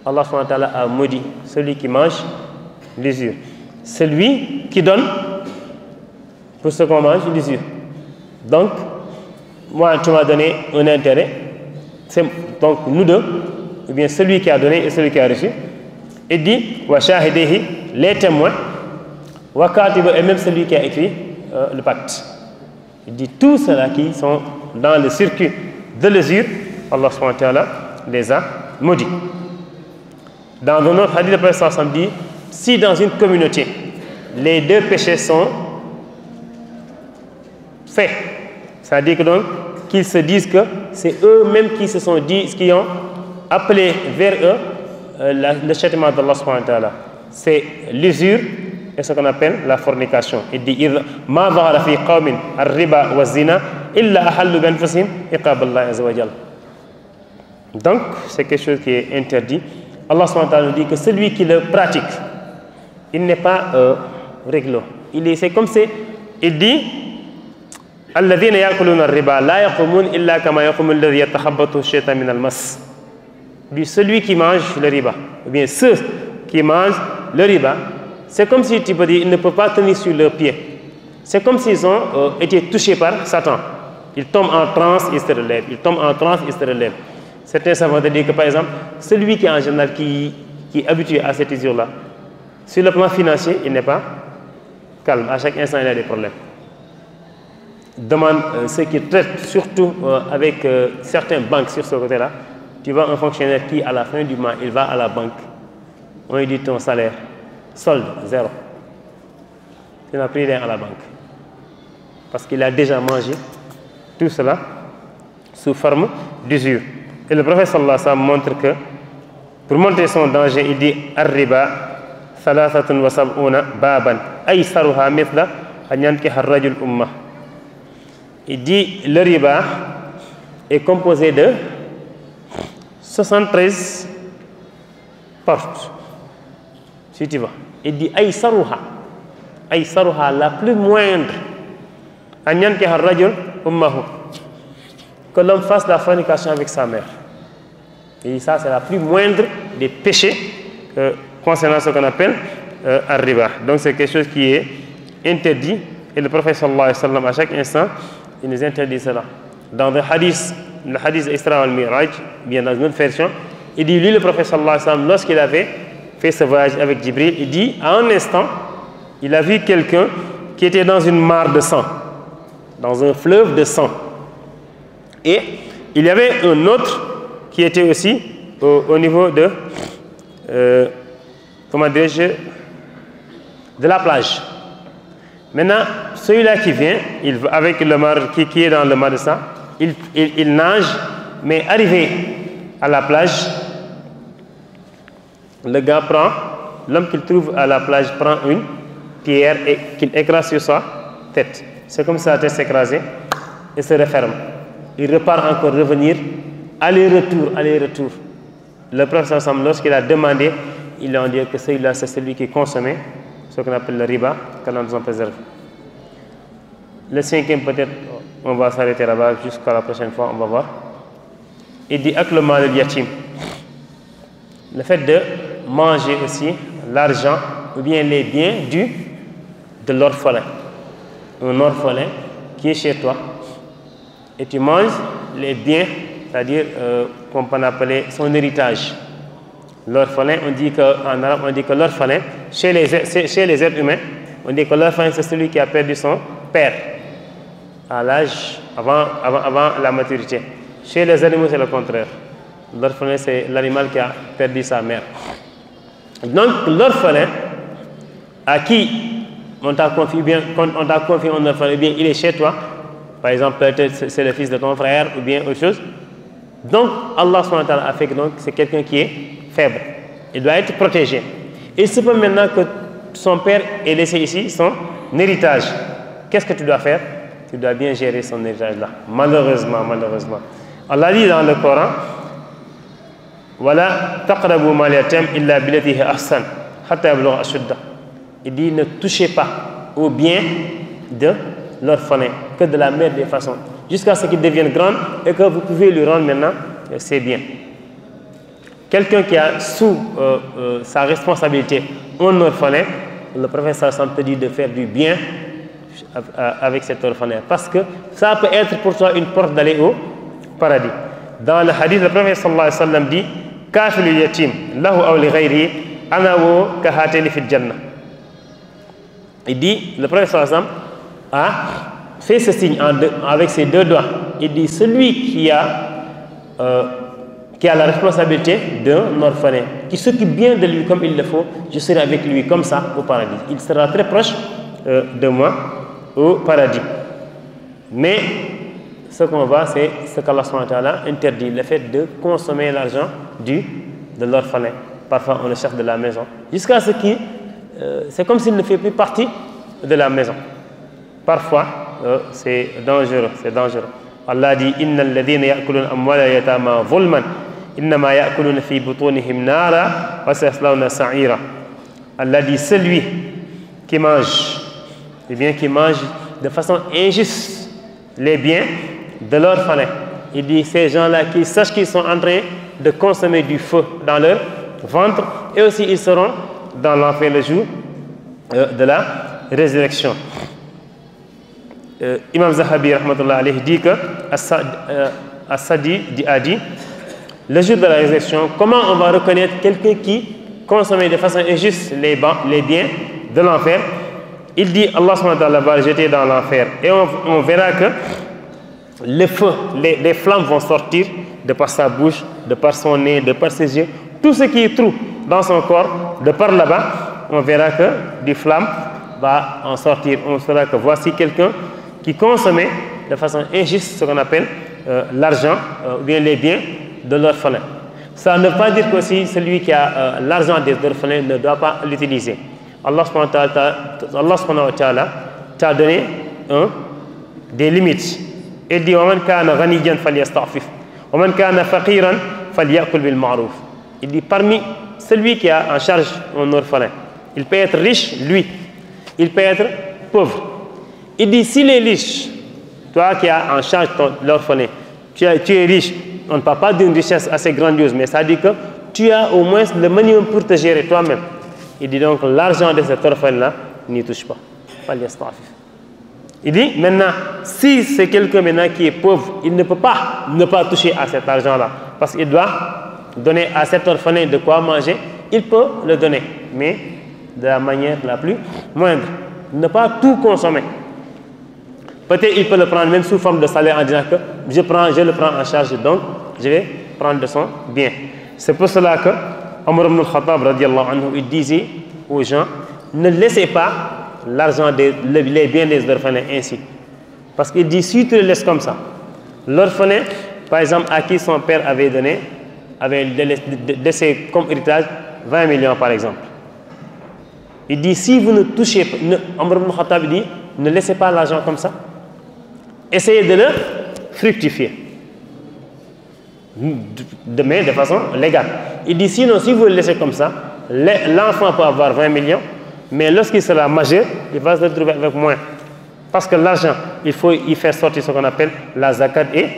Allah subhanahu wa ta'ala a maudit celui qui mange l'usure, celui qui donne pour ce qu'on mange l'usure. Donc, moi, tu m'as donné un intérêt, donc nous deux, ou bien celui qui a donné et celui qui a reçu. Il dit wa shahidayhi, les témoins, wa katibahu, et même celui qui a écrit le pacte. Il dit tous ceux-là qui sont dans le circuit de l'usure, Allah subhanahu wa ta'ala les a maudits. Dans un autre hadith, le prophète dit si dans une communauté les deux péchés sont faits, c'est-à-dire que donc qu'ils se disent que c'est eux-mêmes qui se sont dit, qui ont appelé vers eux le châtiment d'Allah subhanahu wa ta'ala, c'est l'usure et ce qu'on appelle la fornication. Il dit ma dhahara fi qawmin ar-riba wa zina illa ahallu bi anfusihim iqab Allah azza wa jalla. Donc c'est quelque chose qui est interdit. Allah subhanahu wa ta'ala nous dit que celui qui le pratique, il n'est pas réglo. C'est comme c'est, il dit alladhina ya'kuluna ar-riba la yaqumun illa kama yaqumu alladhi yatakhabbathu ash-shaytanu min al-mas. Celui qui mange le riba, ou bien ceux qui mangent le riba, c'est comme si tu peux dire, ils ne peuvent pas tenir sur leurs pieds. C'est comme s'ils ont été touchés par Satan. Ils tombent en transe, ils se relèvent. Ils tombent en transe, ils se relèvent. Certains savants te dire que par exemple, celui qui est en général qui est habitué à cette usure-là, sur le plan financier, il n'est pas calme. À chaque instant, il a des problèmes. Demande ceux qui traitent surtout avec certaines banques sur ce côté-là. Tu vois un fonctionnaire qui, à la fin du mois, il va à la banque. On lui dit ton salaire, solde, 0. Il n'a pris rien à la banque. Parce qu'il a déjà mangé tout cela sous forme d'usure. Et le prophète sallallahu alayhi wa sallam montre que, pour montrer son danger, il dit Ar-riba, thalathatun wa sab'una baban, aysaruha mithla an yankiha ar-rajul ummah. Il dit le riba est composé de 73 portes. Si tu vois. Il dit aysaruha, la plus moindre, an yankiha ar-rajul ummahu, que l'homme fasse la fornication avec sa mère. Et ça, c'est la plus moindre des péchés concernant ce qu'on appelle ar-riba. Donc, c'est quelque chose qui est interdit Et le prophète sallallahu alayhi wa sallam, à chaque instant, il nous interdit cela. Dans le hadith Isra al-Miraj, bien dans une autre version, il dit, lui, le prophète sallallahu alayhi wa sallam, lorsqu'il avait fait ce voyage avec Jibril, il dit, à un instant, il a vu quelqu'un qui était dans une mare de sang, dans un fleuve de sang. Et il y avait un autre qui était aussi au niveau de, comment dirais-je, de la plage. Maintenant, celui-là qui vient, avec le mar qui est dans le mar de sang, il nage, mais arrivé à la plage, le gars prend, l'homme qu'il trouve à la plage prend une pierre et qu'il écrase sur sa tête. C'est comme ça la tête s'écrasée et se referme. Il repart encore revenir, aller-retour. Le prophète sallam, lorsqu'il a demandé, il a dit que celui-là, c'est celui qui consommait ce qu'on appelle le riba, qu'Allah nous en préserve. Le cinquième, peut-être, on va s'arrêter là-bas jusqu'à la prochaine fois, on va voir. Il dit ak le mal al-yatim. Le fait de manger aussi l'argent ou bien les biens de l'orphelin. Un orphelin qui est chez toi et tu manges les biens, c'est-à-dire qu'on peut appeler son héritage. L'orphelin, en arabe, on dit que l'orphelin, chez les êtres humains, on dit que l'orphelin, c'est celui qui a perdu son père à l'âge, avant la maturité. Chez les animaux, c'est le contraire. L'orphelin, c'est l'animal qui a perdu sa mère. Donc, l'orphelin, à qui on t'a confié un orphelin, bien il est chez toi, par exemple, peut-être c'est le fils de ton frère ou bien autre chose. Donc, Allah subhanahu wa ta'ala a fait que c'est quelqu'un qui est faible. Il doit être protégé. Il se peut maintenant que son père ait laissé ici son héritage. Qu'est-ce que tu dois faire? Tu dois bien gérer son héritage là. Malheureusement. Allah dit dans le Coran, Wala taqrabu mal yatim illa billatihi ahsan hatta yablugha ashuddah. Il dit ne touchez pas au bien de l'orphelin que de la meilleure des façons, jusqu'à ce qu'il devienne grand et que vous pouvez lui rendre maintenant ses biens. Quelqu'un qui a sous sa responsabilité un orphelin, le prophète sallallahu alayhi wa sallam te dit de faire du bien avec cet orphelin, parce que ça peut être pour toi une porte d'aller au paradis. Dans le hadith, le prophète sallallahu alayhi wa sallam dit Kafilul yatim lahu aw li ghayrihi ana wa kahatayni fil jannah. Il dit, le prophète sallallahu alayhi wa sallam a fait ce signe avec ses deux doigts. Il dit celui qui a la responsabilité d'un orphelin, qui s'occupe bien de lui comme il le faut, je serai avec lui comme ça au paradis. Il sera très proche de moi au paradis. Mais ce qu'on voit, c'est ce qu'Allah subhanahu wa ta'ala interdit, le fait de consommer l'argent de l'orphelin. Parfois, on le cherche de la maison. Jusqu'à ce qu'il, c'est comme s'il ne fait plus partie de la maison. Parfois, c'est dangereux. Allah dit Innal ladhina ya'kuluna amwala yatama zulman innama ya'kuluna fi butunihim nara wa sayaslawna sa'ira. Allah dit celui qui mange, qui mange de façon injuste les biens de l'orphelin. Il dit ces gens-là qui sachent qu'ils sont en train de consommer du feu dans leur ventre, et aussi ils seront dans l'enfer le jour de la résurrection. Imam Zahabi rahmatullah alayhi dit que As-Sadi a dit le jour de la résurrection, comment on va reconnaître quelqu'un qui consommait de façon injuste les biens de l'enfer? Il dit Allah subhanahu wa ta'ala va le jeter dans l'enfer et on verra que le feu, les flammes vont sortir de par sa bouche, de par son nez, de par ses yeux, tout ce qui est trou dans son corps, de par là-bas, on verra que des flammes va en sortir. On saura que voici quelqu'un qui consommait de façon injuste ce qu'on appelle l'argent ou bien les biens de l'orphelin. Ça ne veut pas dire qu'aussi celui qui a l'argent des orphelins ne doit pas l'utiliser. Allah subhanahu wa ta'ala t'a donné des limites. Il dit وَمَنْ كَانَ غَنِيًّا فَلْيَسْتَعْفِفْ وَمَنْ كَانَ فَقِيرًا فَلْيَأْكُلْ بِالْمَعْرُوفِ. Il dit parmi celui qui a en charge un orphelin, il peut être riche, lui, il peut être pauvre. Il dit s'il est riche, toi qui as en charge l'orphelin, tu es riche, on ne parle pas d'une richesse assez grandiose, mais ça dit que tu as au moins le minimum pour te gérer toi-même. Il dit donc l'argent de cet orphelin-là n'y touche pas. Il dit maintenant, si c'est quelqu'un maintenant qui est pauvre, il ne peut pas ne pas toucher à cet argent-là. Parce qu'il doit donner à cet orphelin de quoi manger, il peut le donner, mais de la manière la plus moindre. Ne pas tout consommer. Peut-être il peut le prendre même sous forme de salaire en disant que je le prends en charge, donc je vais prendre de son bien. C'est pour cela que Omar ibn al-Khattab radiallahu anhu, il disait aux gens, ne laissez pas l'argent, les biens des orphelins ainsi. Parce qu'il dit, si tu le laisses comme ça, l'orphelin, par exemple, à qui son père avait laissé comme héritage 20 millions par exemple. Il dit, si vous ne touchez pas, Omar ibn al-Khattab dit, ne laissez pas l'argent comme ça. Essayez de le fructifier. Mais de façon légale. Il dit, sinon, si vous le laissez comme ça, l'enfant peut avoir 20 millions, mais lorsqu'il sera majeur, il va se retrouver avec moins. Parce que l'argent, il faut y faire sortir ce qu'on appelle la zakat et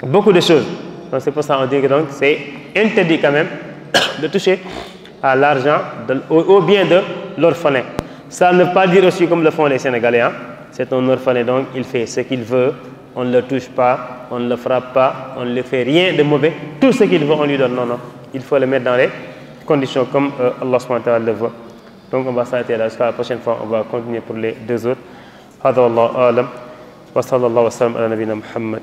beaucoup de choses. Donc c'est pour ça qu'on dit que c'est interdit quand même de toucher à l'argent, au bien de l'orphelin. Ça ne veut pas dire aussi comme le font les Sénégalais. Hein? C'est un orphelin, donc il fait ce qu'il veut, on ne le touche pas, on ne le frappe pas, on ne lui fait rien de mauvais. Tout ce qu'il veut, on lui donne. Non, non. Il faut le mettre dans les conditions comme Allah subhanahu wa ta'ala le veut. Donc on va s'arrêter là. Jusqu'à la prochaine fois, on va continuer pour les deux autres. Hada Wallahu a'lam. Wa sallallahu wa sallam ala nabina Muhammad.